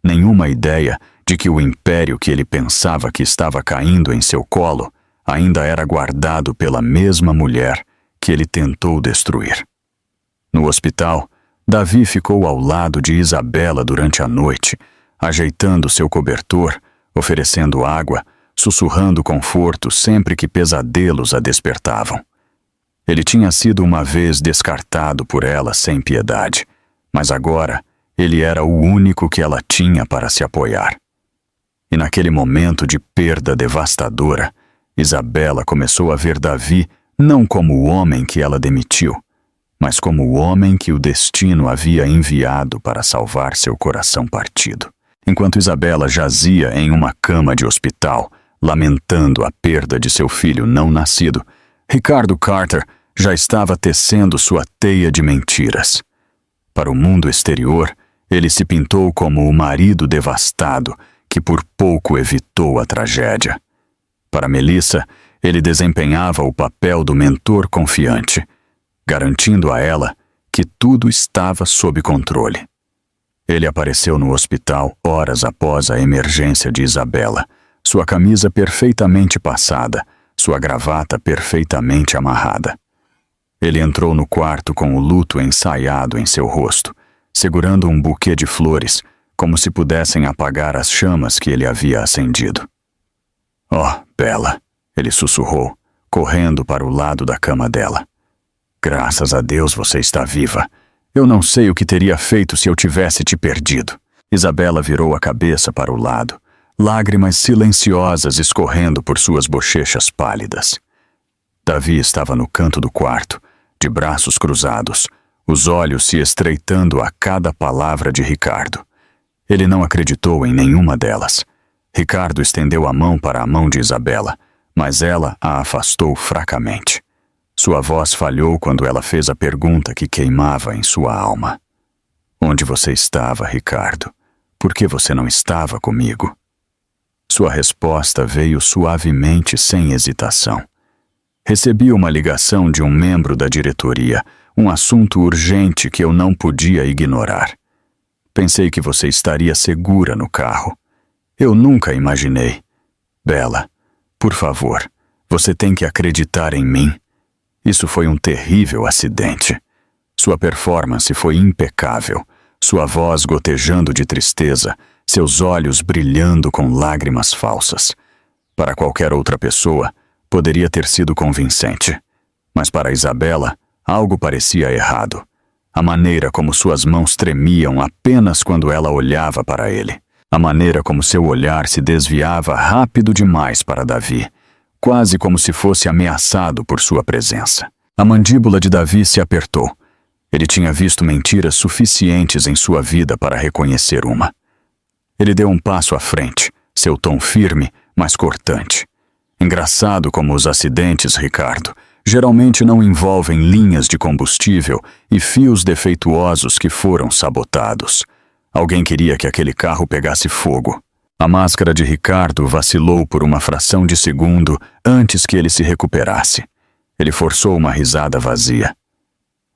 Nenhuma ideia de que o império que ele pensava que estava caindo em seu colo ainda era guardado pela mesma mulher que ele tentou destruir. No hospital, Davi ficou ao lado de Isabela durante a noite, ajeitando seu cobertor, oferecendo água, sussurrando conforto sempre que pesadelos a despertavam. Ele tinha sido uma vez descartado por ela sem piedade, mas agora ele era o único que ela tinha para se apoiar. E naquele momento de perda devastadora, Isabela começou a ver Davi não como o homem que ela demitiu, mas como o homem que o destino havia enviado para salvar seu coração partido. Enquanto Isabela jazia em uma cama de hospital, lamentando a perda de seu filho não nascido, Ricardo Carter já estava tecendo sua teia de mentiras. Para o mundo exterior, ele se pintou como o marido devastado que por pouco evitou a tragédia. Para Melissa, ele desempenhava o papel do mentor confiante, garantindo a ela que tudo estava sob controle. Ele apareceu no hospital horas após a emergência de Isabela, sua camisa perfeitamente passada, sua gravata perfeitamente amarrada. Ele entrou no quarto com o luto ensaiado em seu rosto, segurando um buquê de flores, como se pudessem apagar as chamas que ele havia acendido. Oh, Bela, ele sussurrou, correndo para o lado da cama dela. Graças a Deus você está viva. Eu não sei o que teria feito se eu tivesse te perdido. Isabela virou a cabeça para o lado, lágrimas silenciosas escorrendo por suas bochechas pálidas. Davi estava no canto do quarto, de braços cruzados, os olhos se estreitando a cada palavra de Ricardo. Ele não acreditou em nenhuma delas. Ricardo estendeu a mão para a mão de Isabela, mas ela a afastou fracamente. Sua voz falhou quando ela fez a pergunta que queimava em sua alma. Onde você estava, Ricardo? Por que você não estava comigo? Sua resposta veio suavemente, sem hesitação. Recebi uma ligação de um membro da diretoria, um assunto urgente que eu não podia ignorar. Pensei que você estaria segura no carro. Eu nunca imaginei. Bela, por favor, você tem que acreditar em mim. Isso foi um terrível acidente. Sua performance foi impecável, sua voz gotejando de tristeza, seus olhos brilhando com lágrimas falsas. Para qualquer outra pessoa, poderia ter sido convincente. Mas para Isabela, algo parecia errado. A maneira como suas mãos tremiam apenas quando ela olhava para ele. A maneira como seu olhar se desviava rápido demais para Davi, quase como se fosse ameaçado por sua presença. A mandíbula de Davi se apertou. Ele tinha visto mentiras suficientes em sua vida para reconhecer uma. Ele deu um passo à frente, seu tom firme, mas cortante. Engraçado como os acidentes, Ricardo, geralmente não envolvem linhas de combustível e fios defeituosos que foram sabotados. Alguém queria que aquele carro pegasse fogo. A máscara de Ricardo vacilou por uma fração de segundo antes que ele se recuperasse. Ele forçou uma risada vazia.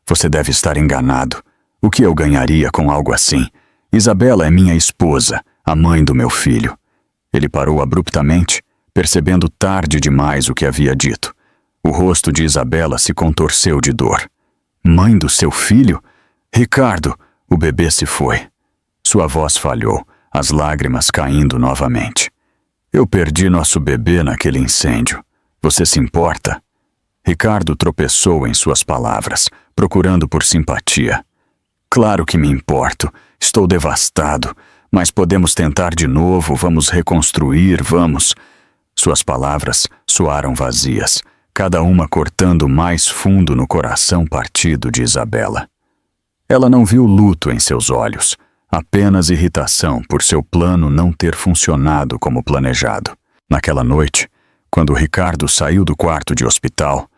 Você deve estar enganado. O que eu ganharia com algo assim? Isabela é minha esposa, a mãe do meu filho. Ele parou abruptamente, percebendo tarde demais o que havia dito. O rosto de Isabela se contorceu de dor. Mãe do seu filho? Ricardo, o bebê se foi. Sua voz falhou, as lágrimas caindo novamente. Eu perdi nosso bebê naquele incêndio. Você se importa? Ricardo tropeçou em suas palavras, procurando por simpatia. Claro que me importo. Estou devastado. Mas podemos tentar de novo, vamos reconstruir, vamos. Suas palavras soaram vazias, cada uma cortando mais fundo no coração partido de Isabela. Ela não viu luto em seus olhos, apenas irritação por seu plano não ter funcionado como planejado. Naquela noite, quando Ricardo saiu do quarto de hospital,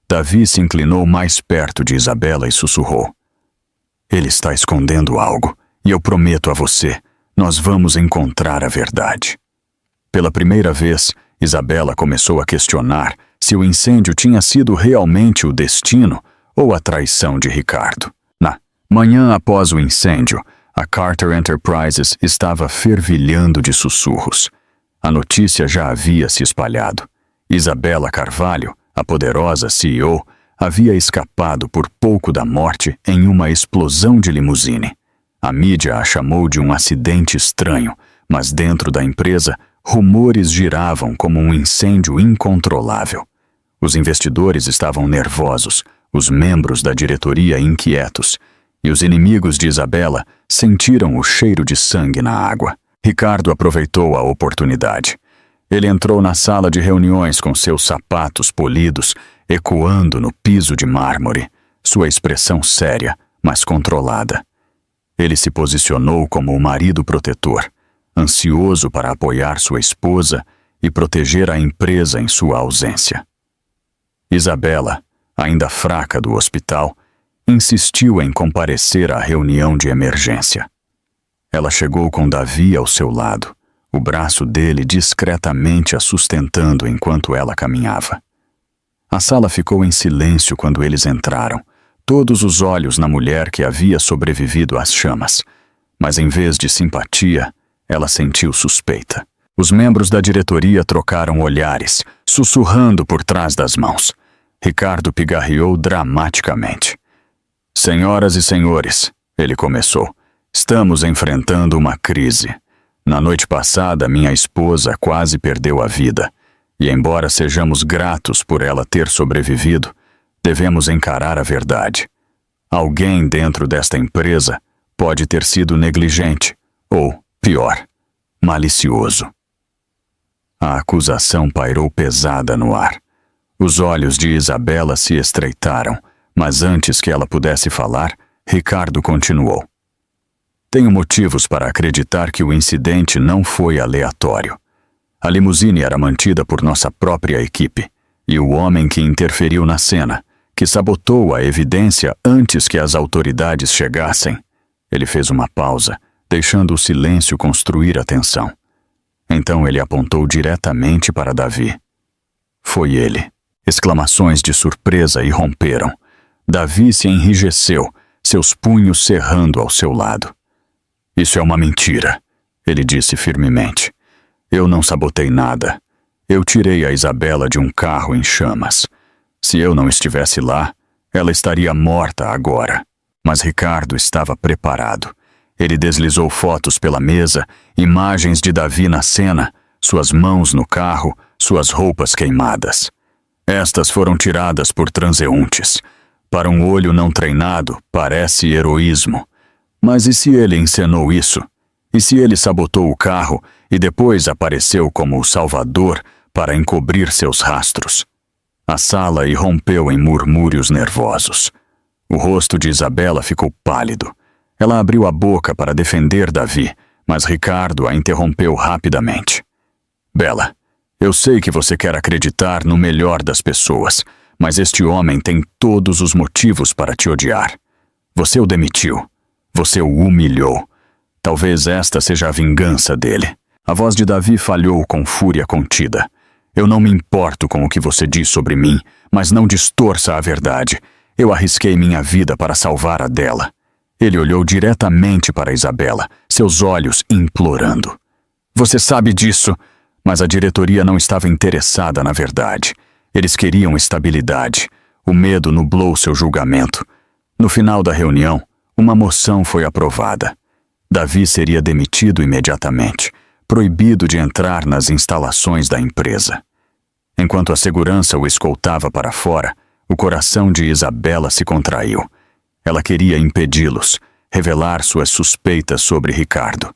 Davi se inclinou mais perto de Isabela e sussurrou. Ele está escondendo algo, e eu prometo a você, nós vamos encontrar a verdade. Pela primeira vez, Isabela começou a questionar se o incêndio tinha sido realmente o destino ou a traição de Ricardo. Na manhã após o incêndio, a Carter Enterprises estava fervilhando de sussurros. A notícia já havia se espalhado. Isabela Carvalho, a poderosa CEO, havia escapado por pouco da morte em uma explosão de limusine. A mídia a chamou de um acidente estranho, mas dentro da empresa, rumores giravam como um incêndio incontrolável. Os investidores estavam nervosos, os membros da diretoria inquietos, e os inimigos de Isabela sentiram o cheiro de sangue na água. Ricardo aproveitou a oportunidade. Ele entrou na sala de reuniões com seus sapatos polidos, ecoando no piso de mármore, sua expressão séria, mas controlada. Ele se posicionou como o marido protetor, ansioso para apoiar sua esposa e proteger a empresa em sua ausência. Isabela, ainda fraca do hospital, insistiu em comparecer à reunião de emergência. Ela chegou com Davi ao seu lado, o braço dele discretamente a sustentando enquanto ela caminhava. A sala ficou em silêncio quando eles entraram, todos os olhos na mulher que havia sobrevivido às chamas, mas em vez de simpatia, ela sentiu suspeita. Os membros da diretoria trocaram olhares, sussurrando por trás das mãos. Ricardo pigarreou dramaticamente. Senhoras e senhores, ele começou, estamos enfrentando uma crise. Na noite passada, minha esposa quase perdeu a vida, e embora sejamos gratos por ela ter sobrevivido, devemos encarar a verdade. Alguém dentro desta empresa pode ter sido negligente, ou, pior, malicioso. A acusação pairou pesada no ar. Os olhos de Isabela se estreitaram, mas antes que ela pudesse falar, Ricardo continuou. Tenho motivos para acreditar que o incidente não foi aleatório. A limusine era mantida por nossa própria equipe, e o homem que interferiu na cena, que sabotou a evidência antes que as autoridades chegassem. Ele fez uma pausa, deixando o silêncio construir a tensão. Então ele apontou diretamente para Davi. Foi ele. Exclamações de surpresa irromperam. Davi se enrijeceu, seus punhos cerrando ao seu lado. Isso é uma mentira, ele disse firmemente. Eu não sabotei nada. Eu tirei a Isabela de um carro em chamas. Se eu não estivesse lá, ela estaria morta agora. Mas Ricardo estava preparado. Ele deslizou fotos pela mesa, imagens de Davi na cena, suas mãos no carro, suas roupas queimadas. Estas foram tiradas por transeuntes. Para um olho não treinado, parece heroísmo. Mas e se ele encenou isso? E se ele sabotou o carro e depois apareceu como o salvador para encobrir seus rastros? A sala irrompeu em murmúrios nervosos. O rosto de Isabela ficou pálido. Ela abriu a boca para defender Davi, mas Ricardo a interrompeu rapidamente. Bela, eu sei que você quer acreditar no melhor das pessoas, mas este homem tem todos os motivos para te odiar. Você o demitiu. Você o humilhou. Talvez esta seja a vingança dele. A voz de Davi falhou com fúria contida. Eu não me importo com o que você diz sobre mim, mas não distorça a verdade. Eu arrisquei minha vida para salvar a dela. Ele olhou diretamente para Isabela, seus olhos implorando. Você sabe disso, mas a diretoria não estava interessada na verdade. Eles queriam estabilidade. O medo nublou seu julgamento. No final da reunião, uma moção foi aprovada. Davi seria demitido imediatamente, proibido de entrar nas instalações da empresa. Enquanto a segurança o escoltava para fora, o coração de Isabela se contraiu. Ela queria impedi-los, revelar suas suspeitas sobre Ricardo.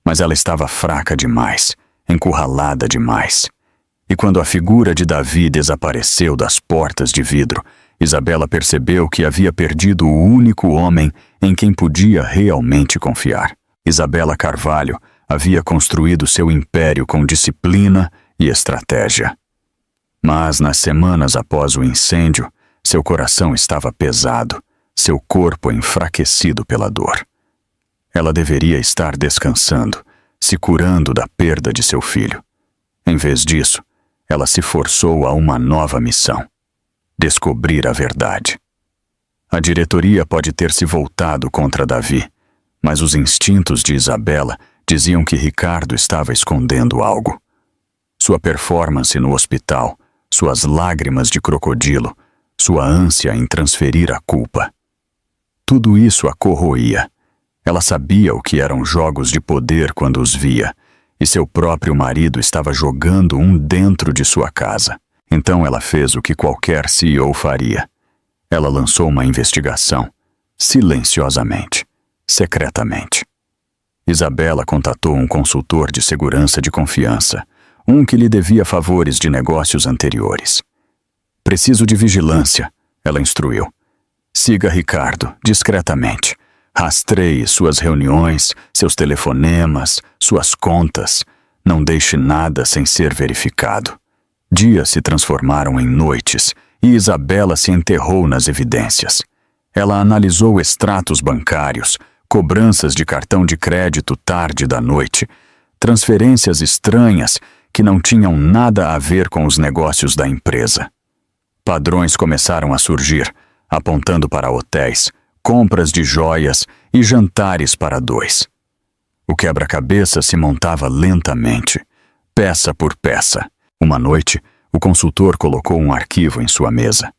Mas ela estava fraca demais, encurralada demais. E quando a figura de Davi desapareceu das portas de vidro, Isabela percebeu que havia perdido o único homem em quem podia realmente confiar. Isabela Carvalho havia construído seu império com disciplina e estratégia. Mas nas semanas após o incêndio, seu coração estava pesado, seu corpo enfraquecido pela dor. Ela deveria estar descansando, se curando da perda de seu filho. Em vez disso, ela se forçou a uma nova missão: descobrir a verdade. A diretoria pode ter se voltado contra Davi, mas os instintos de Isabela diziam que Ricardo estava escondendo algo. Sua performance no hospital, suas lágrimas de crocodilo, sua ânsia em transferir a culpa. Tudo isso a corroía. Ela sabia o que eram jogos de poder quando os via, e seu próprio marido estava jogando um dentro de sua casa. Então ela fez o que qualquer CEO faria. Ela lançou uma investigação, silenciosamente, secretamente. Isabela contatou um consultor de segurança de confiança, um que lhe devia favores de negócios anteriores. Preciso de vigilância, ela instruiu. Siga Ricardo, discretamente. Rastreie suas reuniões, seus telefonemas, suas contas. Não deixe nada sem ser verificado. Dias se transformaram em noites e Isabela se enterrou nas evidências. Ela analisou extratos bancários, cobranças de cartão de crédito tarde da noite, transferências estranhas que não tinham nada a ver com os negócios da empresa. Padrões começaram a surgir, apontando para hotéis, compras de joias e jantares para dois. O quebra-cabeça se montava lentamente, peça por peça. Uma noite, o consultor colocou um arquivo em sua mesa.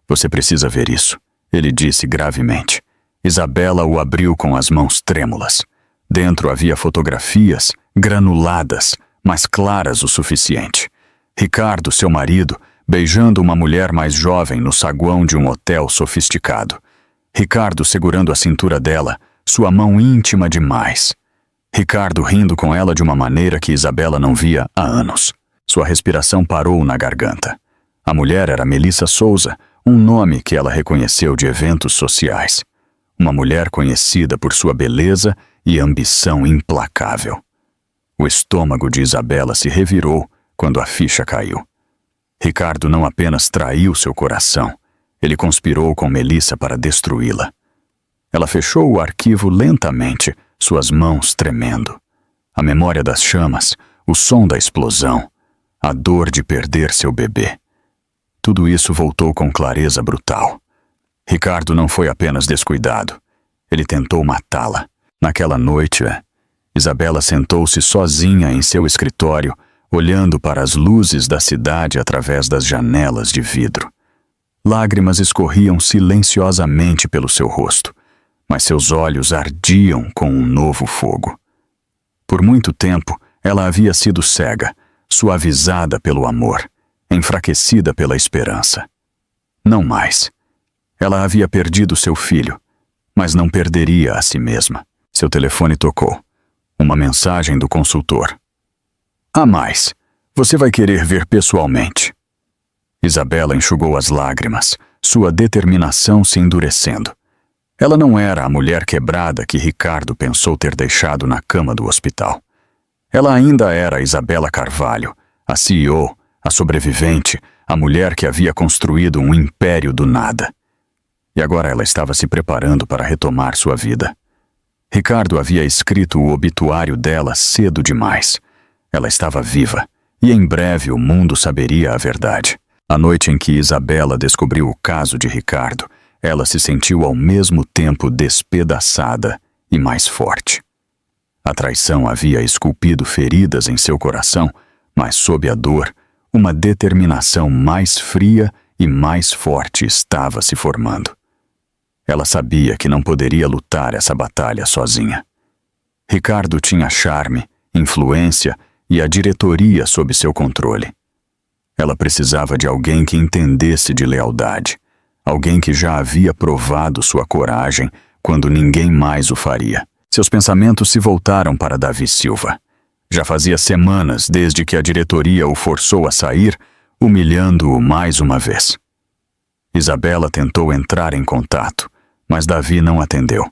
Você precisa ver isso, ele disse gravemente. Isabela o abriu com as mãos trêmulas. Dentro havia fotografias, granuladas, mas claras o suficiente. Ricardo, seu marido, beijando uma mulher mais jovem no saguão de um hotel sofisticado. Ricardo segurando a cintura dela, sua mão íntima demais. Ricardo rindo com ela de uma maneira que Isabela não via há anos. Sua respiração parou na garganta. A mulher era Melissa Souza, um nome que ela reconheceu de eventos sociais. Uma mulher conhecida por sua beleza e ambição implacável. O estômago de Isabela se revirou quando a ficha caiu. Ricardo não apenas traiu seu coração, ele conspirou com Melissa para destruí-la. Ela fechou o arquivo lentamente, suas mãos tremendo. A memória das chamas, o som da explosão, a dor de perder seu bebê. Tudo isso voltou com clareza brutal. Ricardo não foi apenas descuidado. Ele tentou matá-la. Naquela noite, Isabela sentou-se sozinha em seu escritório, olhando para as luzes da cidade através das janelas de vidro. Lágrimas escorriam silenciosamente pelo seu rosto, mas seus olhos ardiam com um novo fogo. Por muito tempo, ela havia sido cega, suavizada pelo amor, enfraquecida pela esperança. Não mais. Ela havia perdido seu filho, mas não perderia a si mesma. Seu telefone tocou. Uma mensagem do consultor. Há mais. Você vai querer ver pessoalmente. Isabela enxugou as lágrimas, sua determinação se endurecendo. Ela não era a mulher quebrada que Ricardo pensou ter deixado na cama do hospital. Ela ainda era Isabela Carvalho, a CEO, a sobrevivente, a mulher que havia construído um império do nada. E agora ela estava se preparando para retomar sua vida. Ricardo havia escrito o obituário dela cedo demais. Ela estava viva, e em breve o mundo saberia a verdade. A noite em que Isabela descobriu o caso de Ricardo, ela se sentiu ao mesmo tempo despedaçada e mais forte. A traição havia esculpido feridas em seu coração, mas sob a dor, uma determinação mais fria e mais forte estava se formando. Ela sabia que não poderia lutar essa batalha sozinha. Ricardo tinha charme, influência e a diretoria sob seu controle. Ela precisava de alguém que entendesse de lealdade, alguém que já havia provado sua coragem quando ninguém mais o faria. Seus pensamentos se voltaram para Davi Silva. Já fazia semanas desde que a diretoria o forçou a sair, humilhando-o mais uma vez. Isabela tentou entrar em contato, mas Davi não atendeu.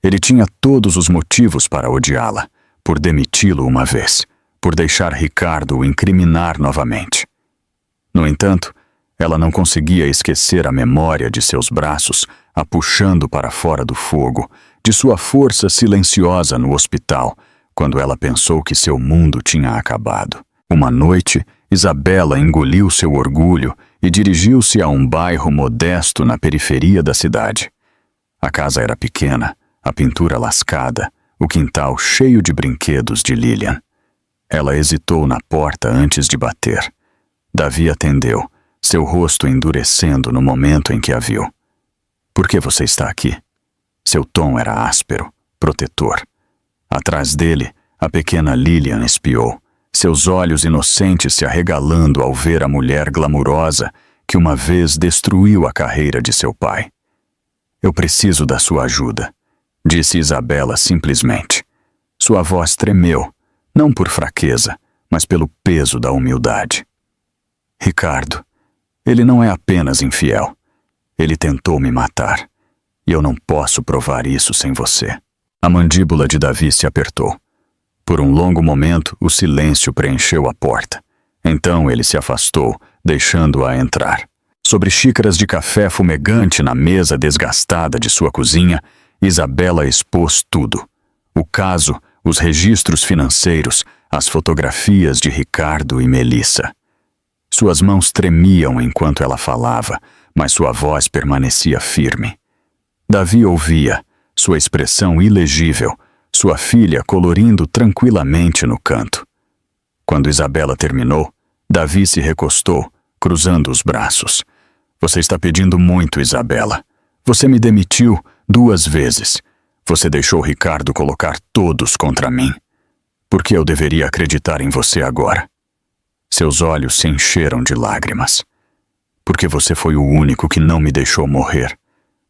Ele tinha todos os motivos para odiá-la, por demiti-lo uma vez, por deixar Ricardo o incriminar novamente. No entanto, ela não conseguia esquecer a memória de seus braços a puxando para fora do fogo, de sua força silenciosa no hospital, quando ela pensou que seu mundo tinha acabado. Uma noite, Isabela engoliu seu orgulho e dirigiu-se a um bairro modesto na periferia da cidade. A casa era pequena, a pintura lascada, o quintal cheio de brinquedos de Lilian. Ela hesitou na porta antes de bater. Davi atendeu, seu rosto endurecendo no momento em que a viu. Por que você está aqui? Seu tom era áspero, protetor. Atrás dele, a pequena Lilian espiou, seus olhos inocentes se arregalando ao ver a mulher glamurosa que uma vez destruiu a carreira de seu pai. Eu preciso da sua ajuda, disse Isabela simplesmente. Sua voz tremeu, não por fraqueza, mas pelo peso da humildade. Ricardo, ele não é apenas infiel. Ele tentou me matar. E eu não posso provar isso sem você. A mandíbula de Davi se apertou. Por um longo momento, o silêncio preencheu a porta. Então ele se afastou, deixando-a entrar. Sobre xícaras de café fumegante na mesa desgastada de sua cozinha, Isabela expôs tudo. O caso, os registros financeiros, as fotografias de Ricardo e Melissa. Suas mãos tremiam enquanto ela falava, mas sua voz permanecia firme. Davi ouvia, sua expressão ilegível, sua filha colorindo tranquilamente no canto. Quando Isabela terminou, Davi se recostou, cruzando os braços. Você está pedindo muito, Isabela. Você me demitiu 2 vezes. Você deixou Ricardo colocar todos contra mim. Por que eu deveria acreditar em você agora? Seus olhos se encheram de lágrimas. Porque você foi o único que não me deixou morrer.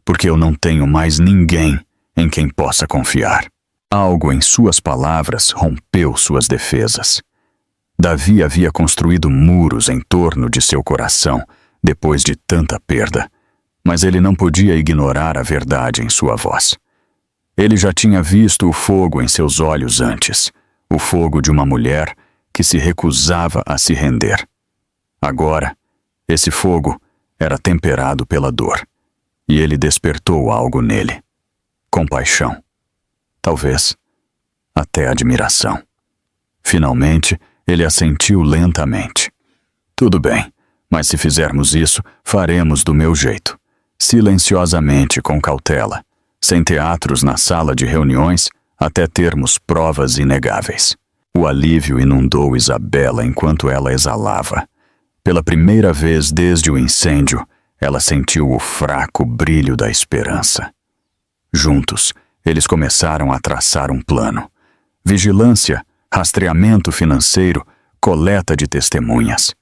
Porque eu não tenho mais ninguém em quem possa confiar. Algo em suas palavras rompeu suas defesas. Davi havia construído muros em torno de seu coração depois de tanta perda, mas ele não podia ignorar a verdade em sua voz. Ele já tinha visto o fogo em seus olhos antes, o fogo de uma mulher que se recusava a se render. Agora, esse fogo era temperado pela dor, e ele despertou algo nele. Compaixão. Talvez até admiração. Finalmente, ele assentiu lentamente. Tudo bem, mas se fizermos isso, faremos do meu jeito. Silenciosamente, com cautela, sem teatros na sala de reuniões, até termos provas inegáveis. O alívio inundou Isabela enquanto ela exalava. Pela primeira vez desde o incêndio, ela sentiu o fraco brilho da esperança. Juntos, eles começaram a traçar um plano. Vigilância, rastreamento financeiro, coleta de testemunhas.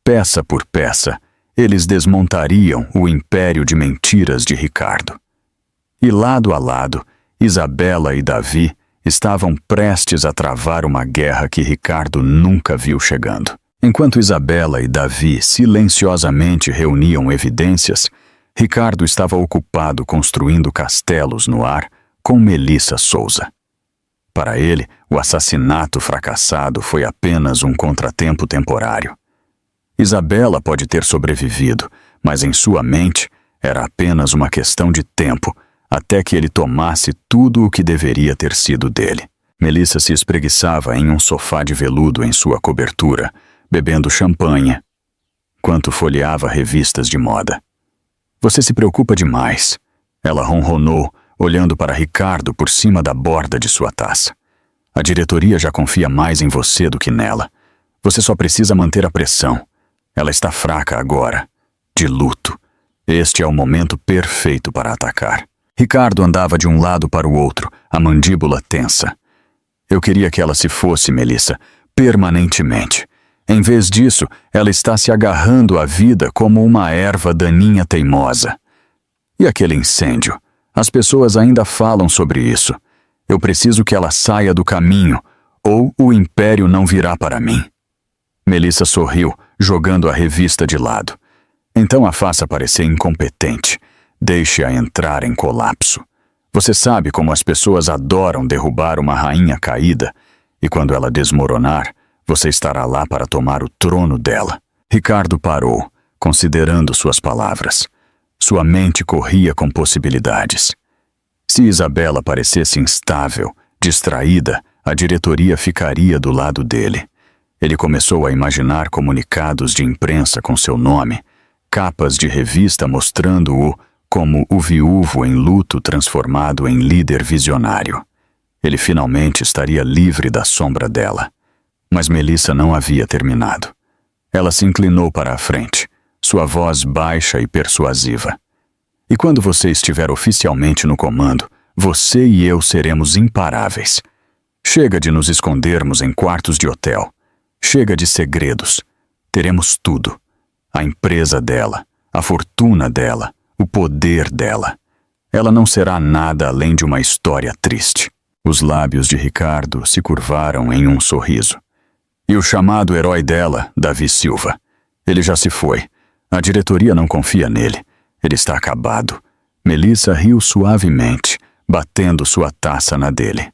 Peça por peça, eles desmontariam o império de mentiras de Ricardo. E lado a lado, Isabela e Davi estavam prestes a travar uma guerra que Ricardo nunca viu chegando. Enquanto Isabela e Davi silenciosamente reuniam evidências, Ricardo estava ocupado construindo castelos no ar com Melissa Souza. Para ele, o assassinato fracassado foi apenas um contratempo temporário. Isabela pode ter sobrevivido, mas em sua mente era apenas uma questão de tempo até que ele tomasse tudo o que deveria ter sido dele. Melissa se espreguiçava em um sofá de veludo em sua cobertura, bebendo champanhe, enquanto folheava revistas de moda. Você se preocupa demais, ela ronronou, olhando para Ricardo por cima da borda de sua taça. A diretoria já confia mais em você do que nela. Você só precisa manter a pressão. Ela está fraca agora, de luto. Este é o momento perfeito para atacar. Ricardo andava de um lado para o outro, a mandíbula tensa. Eu queria que ela se fosse, Melissa, permanentemente. Em vez disso, ela está se agarrando à vida como uma erva daninha teimosa. E aquele incêndio? As pessoas ainda falam sobre isso. Eu preciso que ela saia do caminho, ou o império não virá para mim. Melissa sorriu, jogando a revista de lado. Então a faça parecer incompetente. Deixe-a entrar em colapso. Você sabe como as pessoas adoram derrubar uma rainha caída, e quando ela desmoronar, você estará lá para tomar o trono dela. Ricardo parou, considerando suas palavras. Sua mente corria com possibilidades. Se Isabela parecesse instável, distraída, a diretoria ficaria do lado dele. Ele começou a imaginar comunicados de imprensa com seu nome, capas de revista mostrando-o como o viúvo em luto transformado em líder visionário. Ele finalmente estaria livre da sombra dela. Mas Melissa não havia terminado. Ela se inclinou para a frente, sua voz baixa e persuasiva. E quando você estiver oficialmente no comando, você e eu seremos imparáveis. Chega de nos escondermos em quartos de hotel. Chega de segredos. Teremos tudo. A empresa dela, a fortuna dela, o poder dela. Ela não será nada além de uma história triste. Os lábios de Ricardo se curvaram em um sorriso. E o chamado herói dela, Davi Silva. Ele já se foi. A diretoria não confia nele. Ele está acabado. Melissa riu suavemente, batendo sua taça na dele.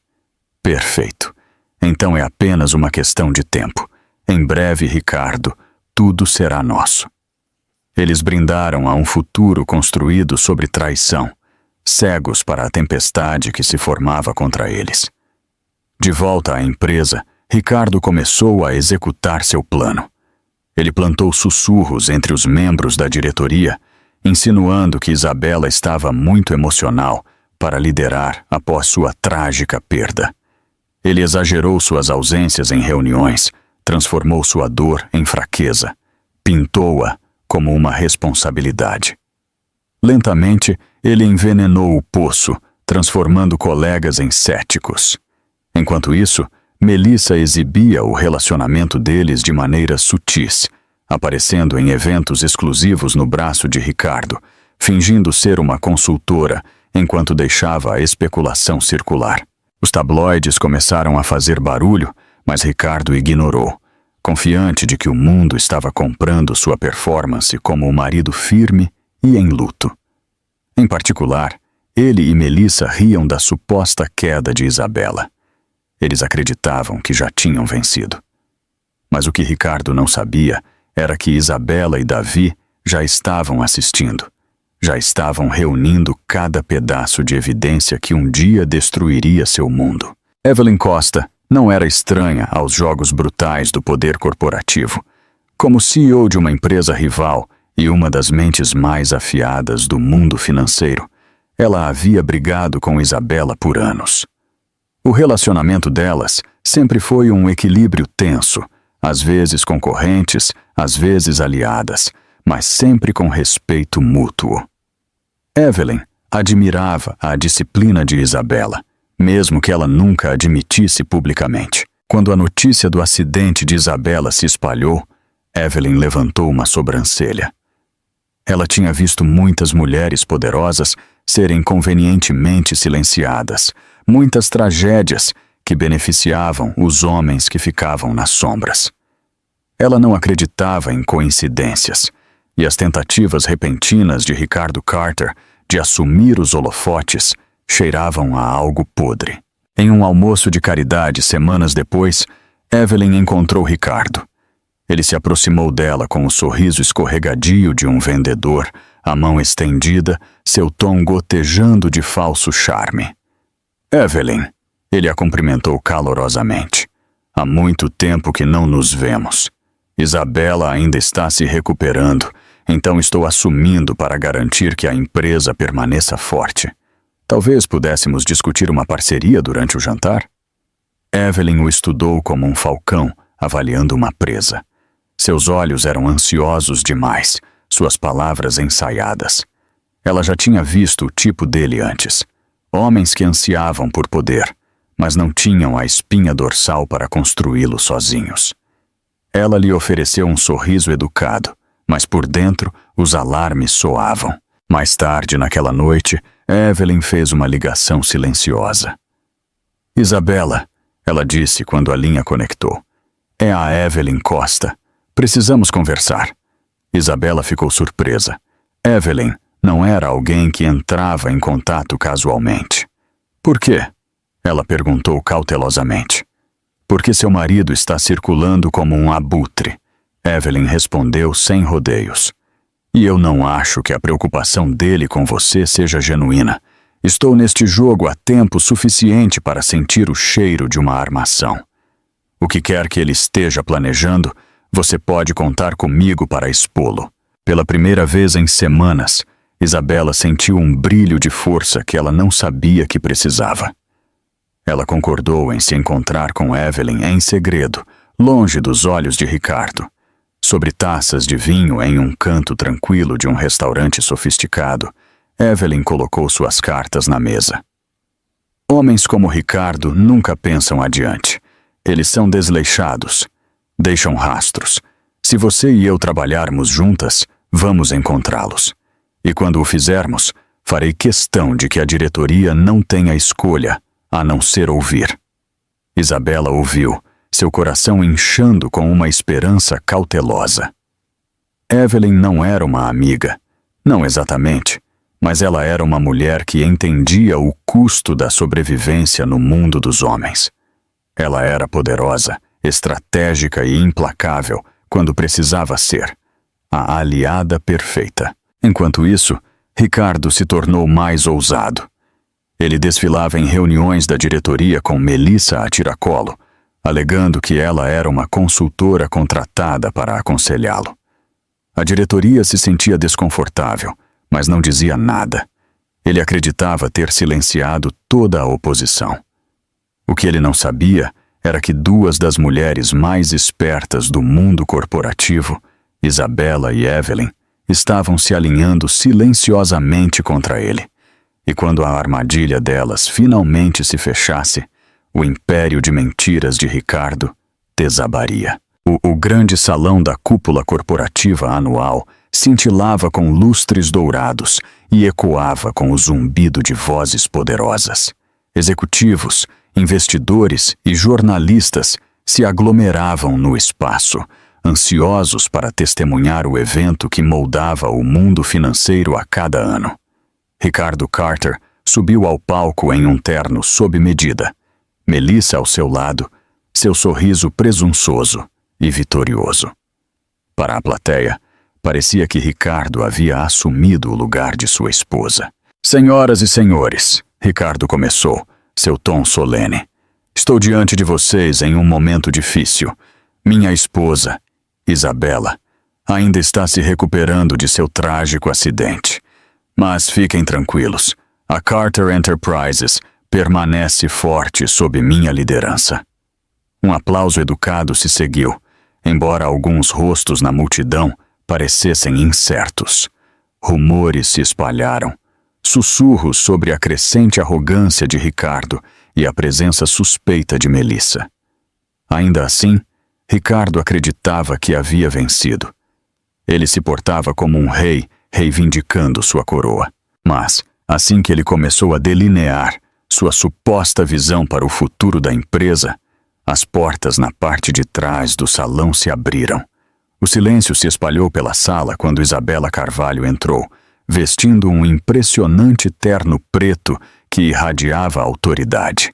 Perfeito. Então é apenas uma questão de tempo. Em breve, Ricardo, tudo será nosso. Eles brindaram a um futuro construído sobre traição, cegos para a tempestade que se formava contra eles. De volta à empresa, Ricardo começou a executar seu plano. Ele plantou sussurros entre os membros da diretoria, insinuando que Isabela estava muito emocional para liderar após sua trágica perda. Ele exagerou suas ausências em reuniões, transformou sua dor em fraqueza, pintou-a como uma responsabilidade. Lentamente, ele envenenou o poço, transformando colegas em céticos. Enquanto isso, Melissa exibia o relacionamento deles de maneiras sutis, aparecendo em eventos exclusivos no braço de Ricardo, fingindo ser uma consultora enquanto deixava a especulação circular. Os tabloides começaram a fazer barulho, mas Ricardo ignorou, confiante de que o mundo estava comprando sua performance como um marido firme e em luto. Em particular, ele e Melissa riam da suposta queda de Isabela. Eles acreditavam que já tinham vencido. Mas o que Ricardo não sabia era que Isabela e Davi já estavam assistindo. Já estavam reunindo cada pedaço de evidência que um dia destruiria seu mundo. Evelyn Costa não era estranha aos jogos brutais do poder corporativo. Como CEO de uma empresa rival e uma das mentes mais afiadas do mundo financeiro, ela havia brigado com Isabela por anos. O relacionamento delas sempre foi um equilíbrio tenso, às vezes concorrentes, às vezes aliadas, mas sempre com respeito mútuo. Evelyn admirava a disciplina de Isabela, mesmo que ela nunca admitisse publicamente. Quando a notícia do acidente de Isabela se espalhou, Evelyn levantou uma sobrancelha. Ela tinha visto muitas mulheres poderosas serem convenientemente silenciadas, muitas tragédias que beneficiavam os homens que ficavam nas sombras. Ela não acreditava em coincidências, e as tentativas repentinas de Ricardo Carter de assumir os holofotes cheiravam a algo podre. Em um almoço de caridade semanas depois, Evelyn encontrou Ricardo. Ele se aproximou dela com o sorriso escorregadio de um vendedor, a mão estendida, seu tom gotejando de falso charme. Evelyn, ele a cumprimentou calorosamente. Há muito tempo que não nos vemos. Isabela ainda está se recuperando, então estou assumindo para garantir que a empresa permaneça forte. Talvez pudéssemos discutir uma parceria durante o jantar? Evelyn o estudou como um falcão, avaliando uma presa. Seus olhos eram ansiosos demais, suas palavras ensaiadas. Ela já tinha visto o tipo dele antes. Homens que ansiavam por poder, mas não tinham a espinha dorsal para construí-lo sozinhos. Ela lhe ofereceu um sorriso educado, mas por dentro os alarmes soavam. Mais tarde, naquela noite, Evelyn fez uma ligação silenciosa. Isabela, ela disse quando a linha conectou. É a Evelyn Costa. Precisamos conversar. Isabela ficou surpresa. Evelyn não era alguém que entrava em contato casualmente. Por quê? Ela perguntou cautelosamente. Porque seu marido está circulando como um abutre. Evelyn respondeu sem rodeios. E eu não acho que a preocupação dele com você seja genuína. Estou neste jogo há tempo suficiente para sentir o cheiro de uma armação. O que quer que ele esteja planejando, você pode contar comigo para expô-lo. Pela primeira vez em semanas, Isabela sentiu um brilho de força que ela não sabia que precisava. Ela concordou em se encontrar com Evelyn em segredo, longe dos olhos de Ricardo. Sobre taças de vinho em um canto tranquilo de um restaurante sofisticado, Evelyn colocou suas cartas na mesa. Homens como Ricardo nunca pensam adiante. Eles são desleixados. Deixam rastros. Se você e eu trabalharmos juntas, vamos encontrá-los. E quando o fizermos, farei questão de que a diretoria não tenha escolha, a não ser ouvir. Isabela ouviu, seu coração inchando com uma esperança cautelosa. Evelyn não era uma amiga, não exatamente, mas ela era uma mulher que entendia o custo da sobrevivência no mundo dos homens. Ela era poderosa, estratégica e implacável quando precisava ser, a aliada perfeita. Enquanto isso, Ricardo se tornou mais ousado. Ele desfilava em reuniões da diretoria com Melissa a tiracolo, alegando que ela era uma consultora contratada para aconselhá-lo. A diretoria se sentia desconfortável, mas não dizia nada. Ele acreditava ter silenciado toda a oposição. O que ele não sabia era que duas das mulheres mais espertas do mundo corporativo, Isabela e Evelyn, estavam se alinhando silenciosamente contra ele. E quando a armadilha delas finalmente se fechasse, o império de mentiras de Ricardo desabaria. O grande salão da cúpula corporativa anual cintilava com lustres dourados e ecoava com o zumbido de vozes poderosas. Executivos, investidores e jornalistas se aglomeravam no espaço, ansiosos para testemunhar o evento que moldava o mundo financeiro a cada ano. Ricardo Carter subiu ao palco em um terno sob medida. Melissa ao seu lado, seu sorriso presunçoso, e vitorioso. Para a plateia, parecia que Ricardo havia assumido o lugar de sua esposa. Senhoras e senhores, Ricardo começou, seu tom solene. Estou diante de vocês em um momento difícil. Minha esposa, Isabela, ainda está se recuperando de seu trágico acidente. Mas fiquem tranquilos, a Carter Enterprises permanece forte sob minha liderança. Um aplauso educado se seguiu, embora alguns rostos na multidão parecessem incertos. Rumores se espalharam, sussurros sobre a crescente arrogância de Ricardo e a presença suspeita de Melissa. Ainda assim, Ricardo acreditava que havia vencido. Ele se portava como um rei, reivindicando sua coroa. Mas, assim que ele começou a delinear sua suposta visão para o futuro da empresa, as portas na parte de trás do salão se abriram. O silêncio se espalhou pela sala quando Isabela Carvalho entrou, vestindo um impressionante terno preto que irradiava autoridade.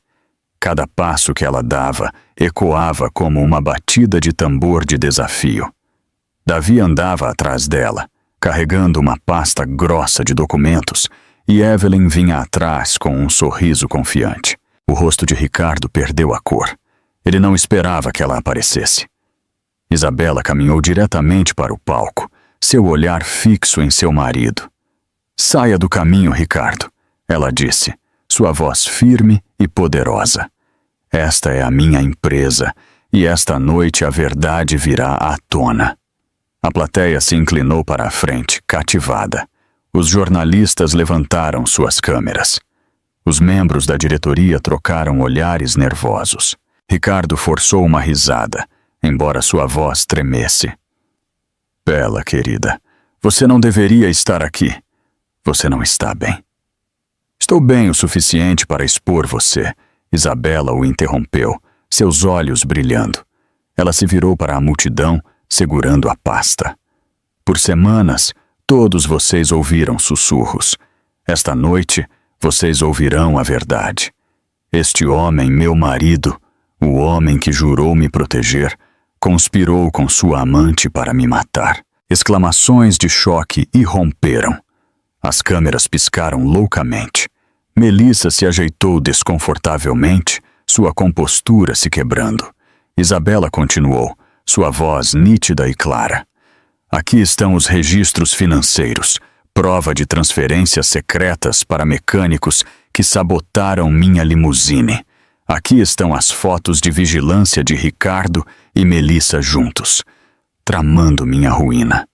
Cada passo que ela dava ecoava como uma batida de tambor de desafio. Davi andava atrás dela, carregando uma pasta grossa de documentos, e Evelyn vinha atrás com um sorriso confiante. O rosto de Ricardo perdeu a cor. Ele não esperava que ela aparecesse. Isabela caminhou diretamente para o palco, seu olhar fixo em seu marido. Saia do caminho, Ricardo, ela disse, sua voz firme e poderosa. Esta é a minha empresa, e esta noite a verdade virá à tona. A plateia se inclinou para a frente, cativada. Os jornalistas levantaram suas câmeras. Os membros da diretoria trocaram olhares nervosos. Ricardo forçou uma risada, embora sua voz tremesse. Bela, querida, você não deveria estar aqui. Você não está bem. Estou bem o suficiente para expor você. Isabela o interrompeu, seus olhos brilhando. Ela se virou para a multidão, segurando a pasta. Por semanas, todos vocês ouviram sussurros. Esta noite, vocês ouvirão a verdade. Este homem, meu marido, o homem que jurou me proteger, conspirou com sua amante para me matar. Exclamações de choque irromperam. As câmeras piscaram loucamente. Melissa se ajeitou desconfortavelmente, sua compostura se quebrando. Isabela continuou, sua voz nítida e clara. Aqui estão os registros financeiros, prova de transferências secretas para mecânicos que sabotaram minha limusine. Aqui estão as fotos de vigilância de Ricardo e Melissa juntos, tramando minha ruína.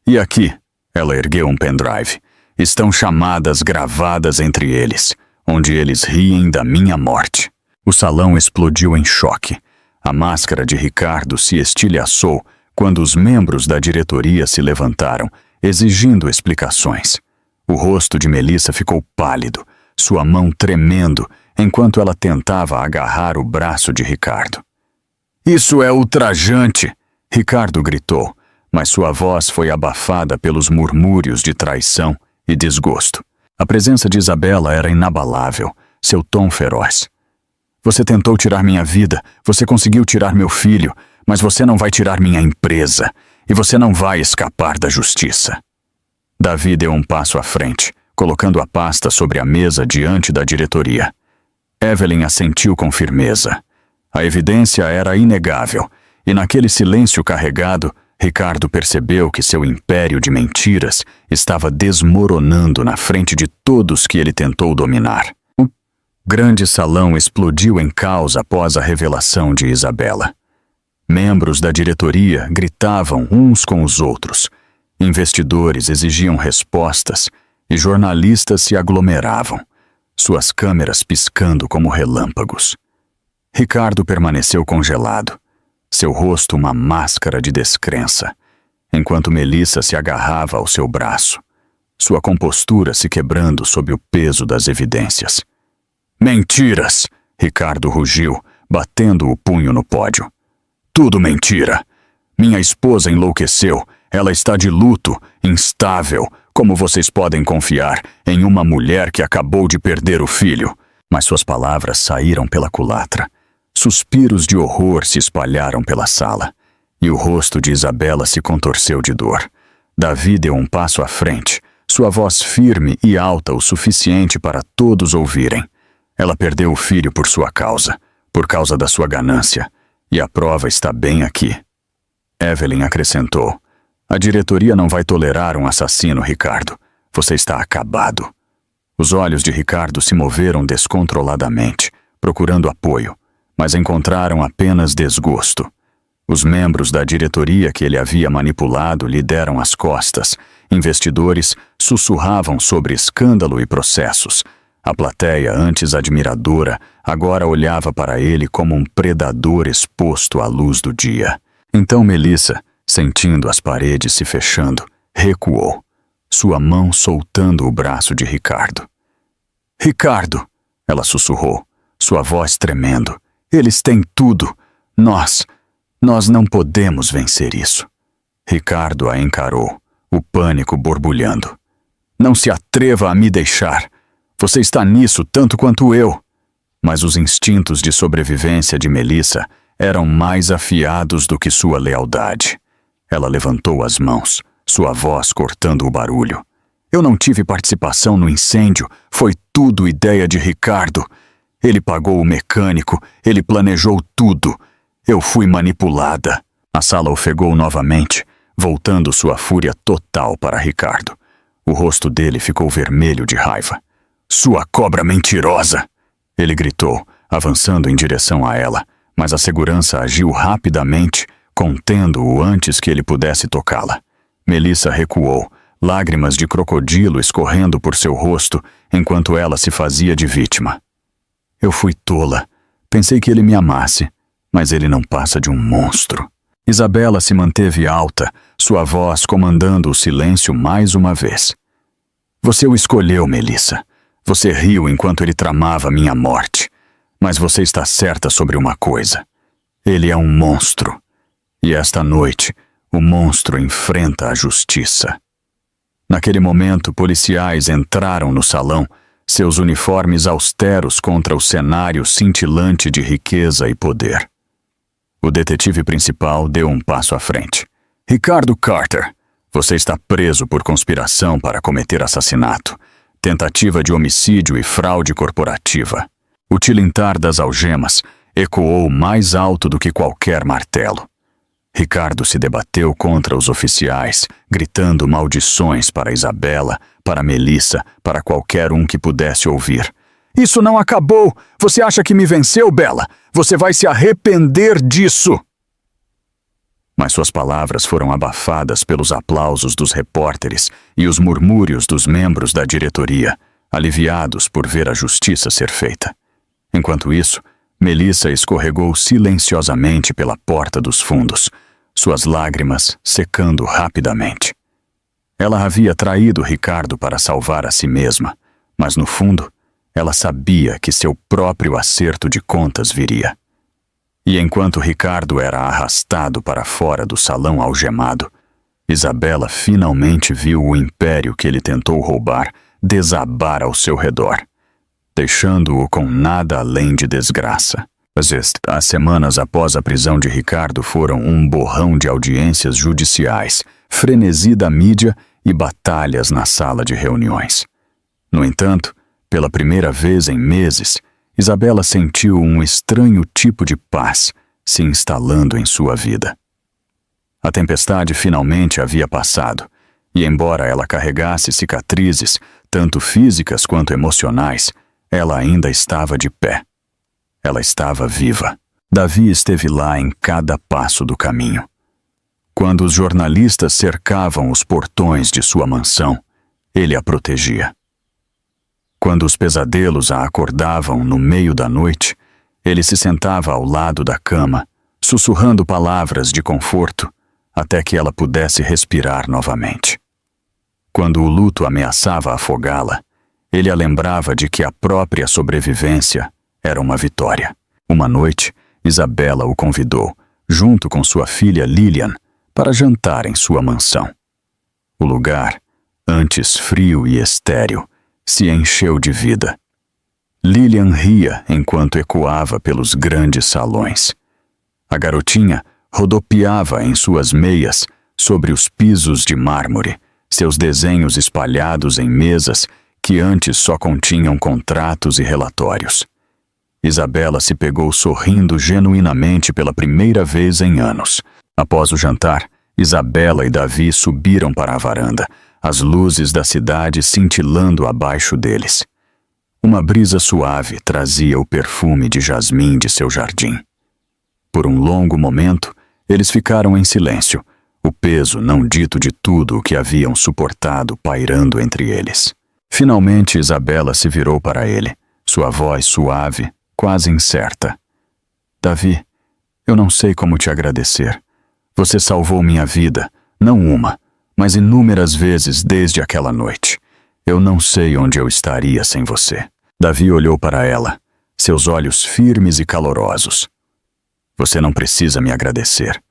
E aqui, ela ergueu um pendrive, estão chamadas gravadas entre eles, onde eles riem da minha morte. O salão explodiu em choque. A máscara de Ricardo se estilhaçou quando os membros da diretoria se levantaram, exigindo explicações. O rosto de Melissa ficou pálido, sua mão tremendo, enquanto ela tentava agarrar o braço de Ricardo. Isso é ultrajante! Ricardo gritou, mas sua voz foi abafada pelos murmúrios de traição e desgosto. A presença de Isabela era inabalável, seu tom feroz. Você tentou tirar minha vida, você conseguiu tirar meu filho, mas você não vai tirar minha empresa, e você não vai escapar da justiça. Davi deu um passo à frente, colocando a pasta sobre a mesa diante da diretoria. Evelyn assentiu com firmeza. A evidência era inegável, e naquele silêncio carregado, Ricardo percebeu que seu império de mentiras estava desmoronando na frente de todos que ele tentou dominar. O grande salão explodiu em caos após a revelação de Isabela. Membros da diretoria gritavam uns com os outros. Investidores exigiam respostas e jornalistas se aglomeravam, suas câmeras piscando como relâmpagos. Ricardo permaneceu congelado, seu rosto uma máscara de descrença, enquanto Melissa se agarrava ao seu braço, sua compostura se quebrando sob o peso das evidências. Mentiras! Ricardo rugiu, batendo o punho no pódio. Tudo mentira! Minha esposa enlouqueceu, ela está de luto, instável, como vocês podem confiar em uma mulher que acabou de perder o filho. Mas suas palavras saíram pela culatra. Suspiros de horror se espalharam pela sala. e o rosto de Isabela se contorceu de dor. Davi deu um passo à frente, sua voz firme e alta o suficiente para todos ouvirem. Ela perdeu o filho por sua causa, por causa da sua ganância, e a prova está bem aqui. Evelyn acrescentou: a diretoria não vai tolerar um assassino, Ricardo. Você está acabado. Os olhos de Ricardo se moveram descontroladamente, procurando apoio, mas encontraram apenas desgosto. Os membros da diretoria que ele havia manipulado lhe deram as costas. Investidores sussurravam sobre escândalo e processos. A plateia, antes admiradora, agora olhava para ele como um predador exposto à luz do dia. Então Melissa, sentindo as paredes se fechando, recuou, sua mão soltando o braço de Ricardo. Ricardo, ela sussurrou, sua voz tremendo. Eles têm tudo. Nós não podemos vencer isso. Ricardo a encarou, o pânico borbulhando. Não se atreva a me deixar. Você está nisso tanto quanto eu. Mas os instintos de sobrevivência de Melissa eram mais afiados do que sua lealdade. Ela levantou as mãos, sua voz cortando o barulho. Eu não tive participação no incêndio, foi tudo ideia de Ricardo. Ele pagou o mecânico, ele planejou tudo. Eu fui manipulada. A sala ofegou novamente, voltando sua fúria total para Ricardo. O rosto dele ficou vermelho de raiva. Sua cobra mentirosa! Ele gritou, avançando em direção a ela, mas a segurança agiu rapidamente, contendo-o antes que ele pudesse tocá-la. Melissa recuou, lágrimas de crocodilo escorrendo por seu rosto, enquanto ela se fazia de vítima. Eu fui tola. Pensei que ele me amasse, mas ele não passa de um monstro. Isabela se manteve alta, sua voz comandando o silêncio mais uma vez. Você o escolheu, Melissa. Você riu enquanto ele tramava minha morte. Mas você está certa sobre uma coisa. Ele é um monstro. E esta noite, o monstro enfrenta a justiça. Naquele momento, policiais entraram no salão, seus uniformes austeros contra o cenário cintilante de riqueza e poder. O detetive principal deu um passo à frente. Ricardo Carter, você está preso por conspiração para cometer assassinato, tentativa de homicídio e fraude corporativa. O tilintar das algemas ecoou mais alto do que qualquer martelo. Ricardo se debateu contra os oficiais, gritando maldições para Isabela, para Melissa, para qualquer um que pudesse ouvir. Isso não acabou! Você acha que me venceu, Bela? Você vai se arrepender disso! Mas suas palavras foram abafadas pelos aplausos dos repórteres e os murmúrios dos membros da diretoria, aliviados por ver a justiça ser feita. Enquanto isso, Melissa escorregou silenciosamente pela porta dos fundos, suas lágrimas secando rapidamente. Ela havia traído Ricardo para salvar a si mesma, mas no fundo, ela sabia que seu próprio acerto de contas viria. E enquanto Ricardo era arrastado para fora do salão algemado, Isabela finalmente viu o império que ele tentou roubar desabar ao seu redor, deixando-o com nada além de desgraça. As semanas após a prisão de Ricardo foram um borrão de audiências judiciais, frenesi da mídia e batalhas na sala de reuniões. No entanto, pela primeira vez em meses, Isabela sentiu um estranho tipo de paz se instalando em sua vida. A tempestade finalmente havia passado, e embora ela carregasse cicatrizes, tanto físicas quanto emocionais, ela ainda estava de pé. Ela estava viva. Davi esteve lá em cada passo do caminho. Quando os jornalistas cercavam os portões de sua mansão, ele a protegia. Quando os pesadelos a acordavam no meio da noite, ele se sentava ao lado da cama, sussurrando palavras de conforto, até que ela pudesse respirar novamente. Quando o luto ameaçava afogá-la, ele a lembrava de que a própria sobrevivência era uma vitória. Uma noite, Isabela o convidou, junto com sua filha Lilian, para jantar em sua mansão. O lugar, antes frio e estéril, se encheu de vida. Lilian ria enquanto ecoava pelos grandes salões. A garotinha, rodopiava em suas meias sobre os pisos de mármore, seus desenhos espalhados em mesas que antes só continham contratos e relatórios. Isabela se pegou sorrindo genuinamente pela primeira vez em anos. Após o jantar, Isabela e Davi subiram para a varanda, as luzes da cidade cintilando abaixo deles. Uma brisa suave trazia o perfume de jasmim de seu jardim. Por um longo momento, eles ficaram em silêncio, o peso não dito de tudo o que haviam suportado pairando entre eles. Finalmente Isabela se virou para ele, sua voz suave, quase incerta. Davi, eu não sei como te agradecer. Você salvou minha vida, não uma, mas inúmeras vezes desde aquela noite. Eu não sei onde eu estaria sem você. Davi olhou para ela, seus olhos firmes e calorosos. Você não precisa me agradecer.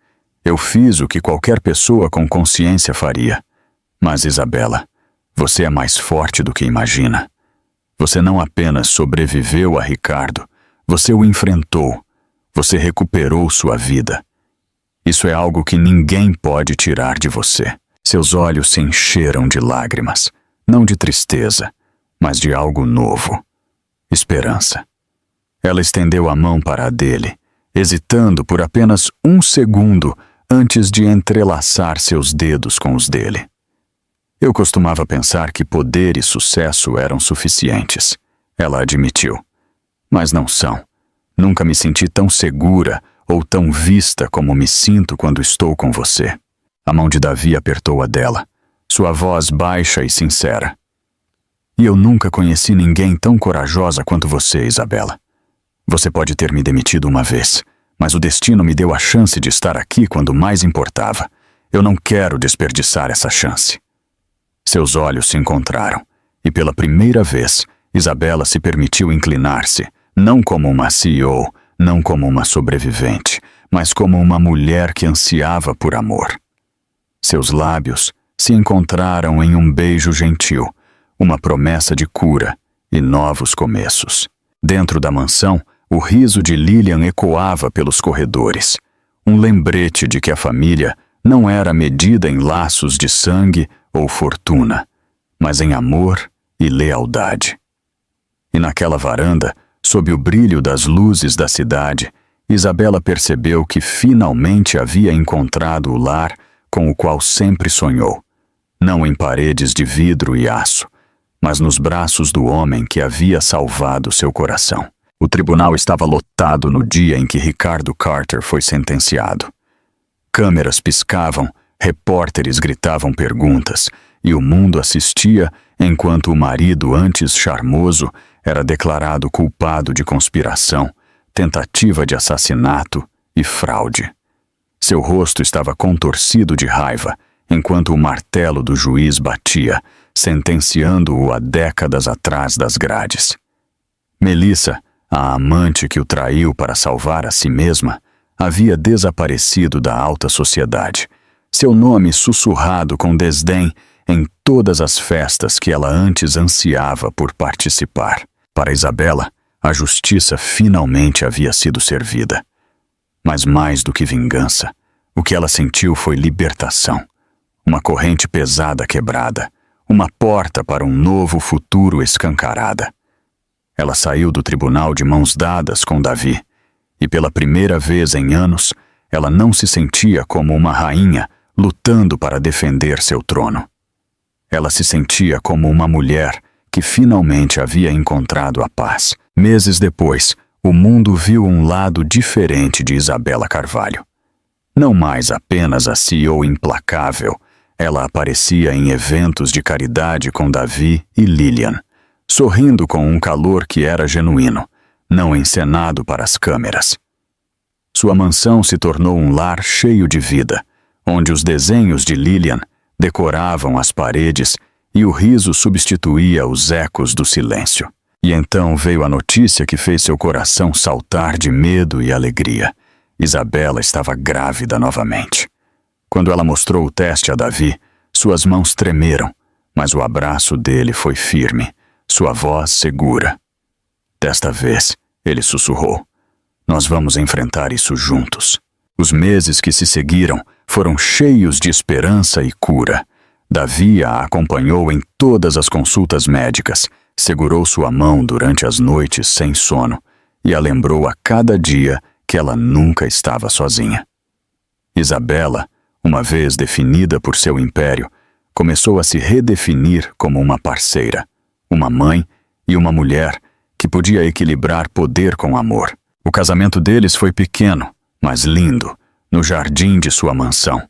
Eu fiz o que qualquer pessoa com consciência faria. Mas, Isabela, você é mais forte do que imagina. Você não apenas sobreviveu a Ricardo, você o enfrentou. Você recuperou sua vida. Isso é algo que ninguém pode tirar de você. Seus olhos se encheram de lágrimas, não de tristeza, mas de algo novo. Esperança. Ela estendeu a mão para a dele, hesitando por apenas um segundo antes de entrelaçar seus dedos com os dele. Eu costumava pensar que poder e sucesso eram suficientes, ela admitiu. Mas não são. Nunca me senti tão segura ou tão vista como me sinto quando estou com você. A mão de Davi apertou a dela, sua voz baixa e sincera. E eu nunca conheci ninguém tão corajosa quanto você, Isabela. Você pode ter me demitido uma vez, mas o destino me deu a chance de estar aqui quando mais importava. Eu não quero desperdiçar essa chance. Seus olhos se encontraram, e pela primeira vez, Isabela se permitiu inclinar-se, não como uma CEO, não como uma sobrevivente, mas como uma mulher que ansiava por amor. Seus lábios se encontraram em um beijo gentil, uma promessa de cura e novos começos. Dentro da mansão, o riso de Lilian ecoava pelos corredores, um lembrete de que a família não era medida em laços de sangue ou fortuna, mas em amor e lealdade. E naquela varanda, sob o brilho das luzes da cidade, Isabela percebeu que finalmente havia encontrado o lar com o qual sempre sonhou, não em paredes de vidro e aço, mas nos braços do homem que havia salvado seu coração. O tribunal estava lotado no dia em que Ricardo Carter foi sentenciado. Câmeras piscavam, repórteres gritavam perguntas, e o mundo assistia enquanto o marido antes charmoso era declarado culpado de conspiração, tentativa de assassinato e fraude. Seu rosto estava contorcido de raiva, enquanto o martelo do juiz batia, sentenciando-o a décadas atrás das grades. Melissa, a amante que o traiu para salvar a si mesma, havia desaparecido da alta sociedade, seu nome sussurrado com desdém em todas as festas que ela antes ansiava por participar. Para Isabela, a justiça finalmente havia sido servida. Mas mais do que vingança, o que ela sentiu foi libertação. Uma corrente pesada quebrada, uma porta para um novo futuro escancarada. Ela saiu do tribunal de mãos dadas com Davi, e pela primeira vez em anos, ela não se sentia como uma rainha lutando para defender seu trono. Ela se sentia como uma mulher que finalmente havia encontrado a paz. Meses depois, o mundo viu um lado diferente de Isabela Carvalho. Não mais apenas a CEO implacável, ela aparecia em eventos de caridade com Davi e Lilian, sorrindo com um calor que era genuíno, não encenado para as câmeras. Sua mansão se tornou um lar cheio de vida, onde os desenhos de Lilian decoravam as paredes e o riso substituía os ecos do silêncio. E então veio a notícia que fez seu coração saltar de medo e alegria. Isabela estava grávida novamente. Quando ela mostrou o teste a Davi, suas mãos tremeram, mas o abraço dele foi firme, sua voz segura. Desta vez, ele sussurrou: "Nós vamos enfrentar isso juntos." Os meses que se seguiram foram cheios de esperança e cura. Davi a acompanhou em todas as consultas médicas, segurou sua mão durante as noites sem sono e a lembrou a cada dia que ela nunca estava sozinha. Isabela, uma vez definida por seu império, começou a se redefinir como uma parceira, uma mãe e uma mulher que podia equilibrar poder com amor. O casamento deles foi pequeno, mas lindo, no jardim de sua mansão,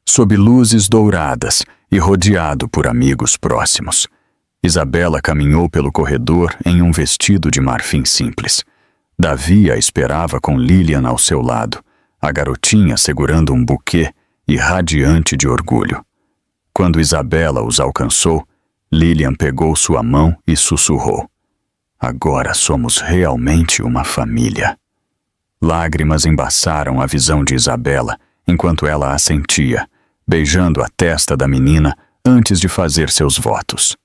sob luzes douradas e rodeado por amigos próximos. Isabela caminhou pelo corredor em um vestido de marfim simples. Davi a esperava com Lilian ao seu lado, a garotinha segurando um buquê e radiante de orgulho. Quando Isabela os alcançou, Lilian pegou sua mão e sussurrou: "Agora somos realmente uma família." Lágrimas embaçaram a visão de Isabela enquanto ela assentia, beijando a testa da menina antes de fazer seus votos.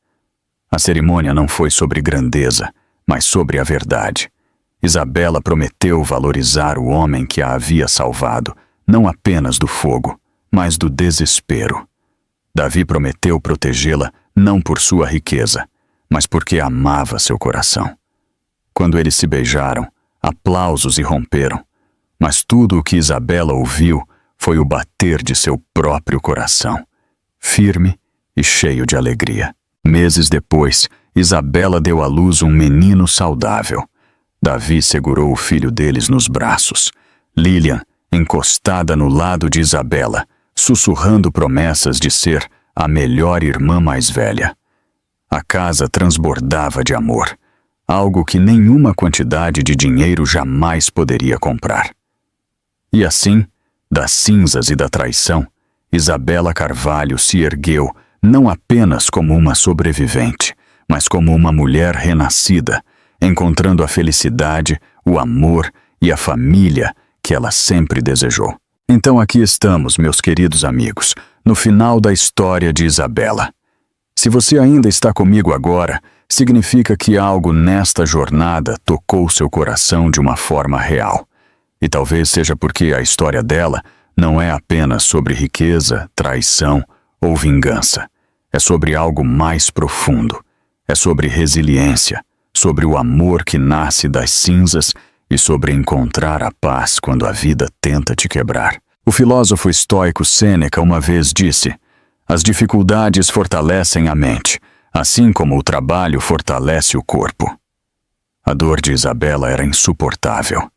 A cerimônia não foi sobre grandeza, mas sobre a verdade. Isabela prometeu valorizar o homem que a havia salvado, não apenas do fogo, mas do desespero. Davi prometeu protegê-la não por sua riqueza, mas porque amava seu coração. Quando eles se beijaram, aplausos irromperam, mas tudo o que Isabela ouviu foi o bater de seu próprio coração, firme e cheio de alegria. Meses depois, Isabela deu à luz um menino saudável. Davi segurou o filho deles nos braços. Lilian, encostada no lado de Isabela, sussurrando promessas de ser a melhor irmã mais velha. A casa transbordava de amor, algo que nenhuma quantidade de dinheiro jamais poderia comprar. E assim, das cinzas e da traição, Isabela Carvalho se ergueu não apenas como uma sobrevivente, mas como uma mulher renascida, encontrando a felicidade, o amor e a família que ela sempre desejou. Então aqui estamos, meus queridos amigos, no final da história de Isabela. Se você ainda está comigo agora, significa que algo nesta jornada tocou seu coração de uma forma real. E talvez seja porque a história dela não é apenas sobre riqueza, traição ou vingança. É sobre algo mais profundo. É sobre resiliência, sobre o amor que nasce das cinzas e sobre encontrar a paz quando a vida tenta te quebrar. O filósofo estoico Sêneca uma vez disse: "As dificuldades fortalecem a mente, assim como o trabalho fortalece o corpo." A dor de Isabela era insuportável.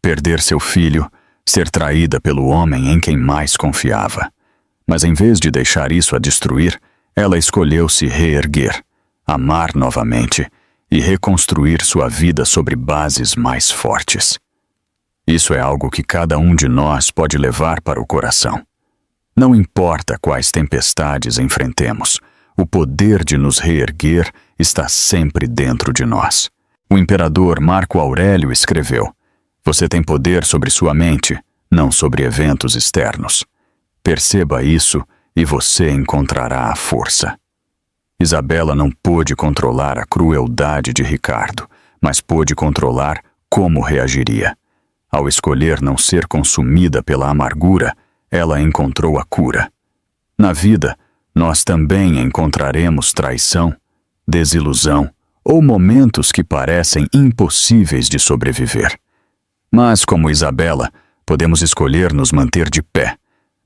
Perder seu filho, ser traída pelo homem em quem mais confiava. Mas em vez de deixar isso a destruir, ela escolheu se reerguer, amar novamente e reconstruir sua vida sobre bases mais fortes. Isso é algo que cada um de nós pode levar para o coração. Não importa quais tempestades enfrentemos, o poder de nos reerguer está sempre dentro de nós. O imperador Marco Aurélio escreveu: "Você tem poder sobre sua mente, não sobre eventos externos. Perceba isso e você encontrará a força." Isabela não pôde controlar a crueldade de Ricardo, mas pôde controlar como reagiria. Ao escolher não ser consumida pela amargura, ela encontrou a cura. Na vida, nós também encontraremos traição, desilusão ou momentos que parecem impossíveis de sobreviver. Mas, como Isabela, podemos escolher nos manter de pé,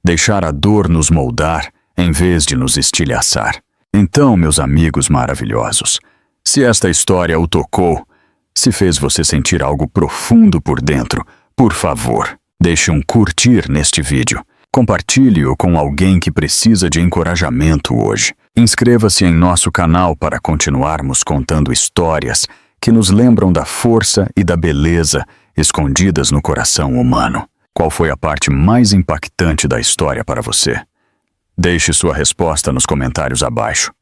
deixar a dor nos moldar em vez de nos estilhaçar. Então, meus amigos maravilhosos, se esta história o tocou, se fez você sentir algo profundo por dentro, por favor, deixe um curtir neste vídeo. Compartilhe-o com alguém que precisa de encorajamento hoje. Inscreva-se em nosso canal para continuarmos contando histórias que nos lembram da força e da beleza escondidas no coração humano. Qual foi a parte mais impactante da história para você? Deixe sua resposta nos comentários abaixo.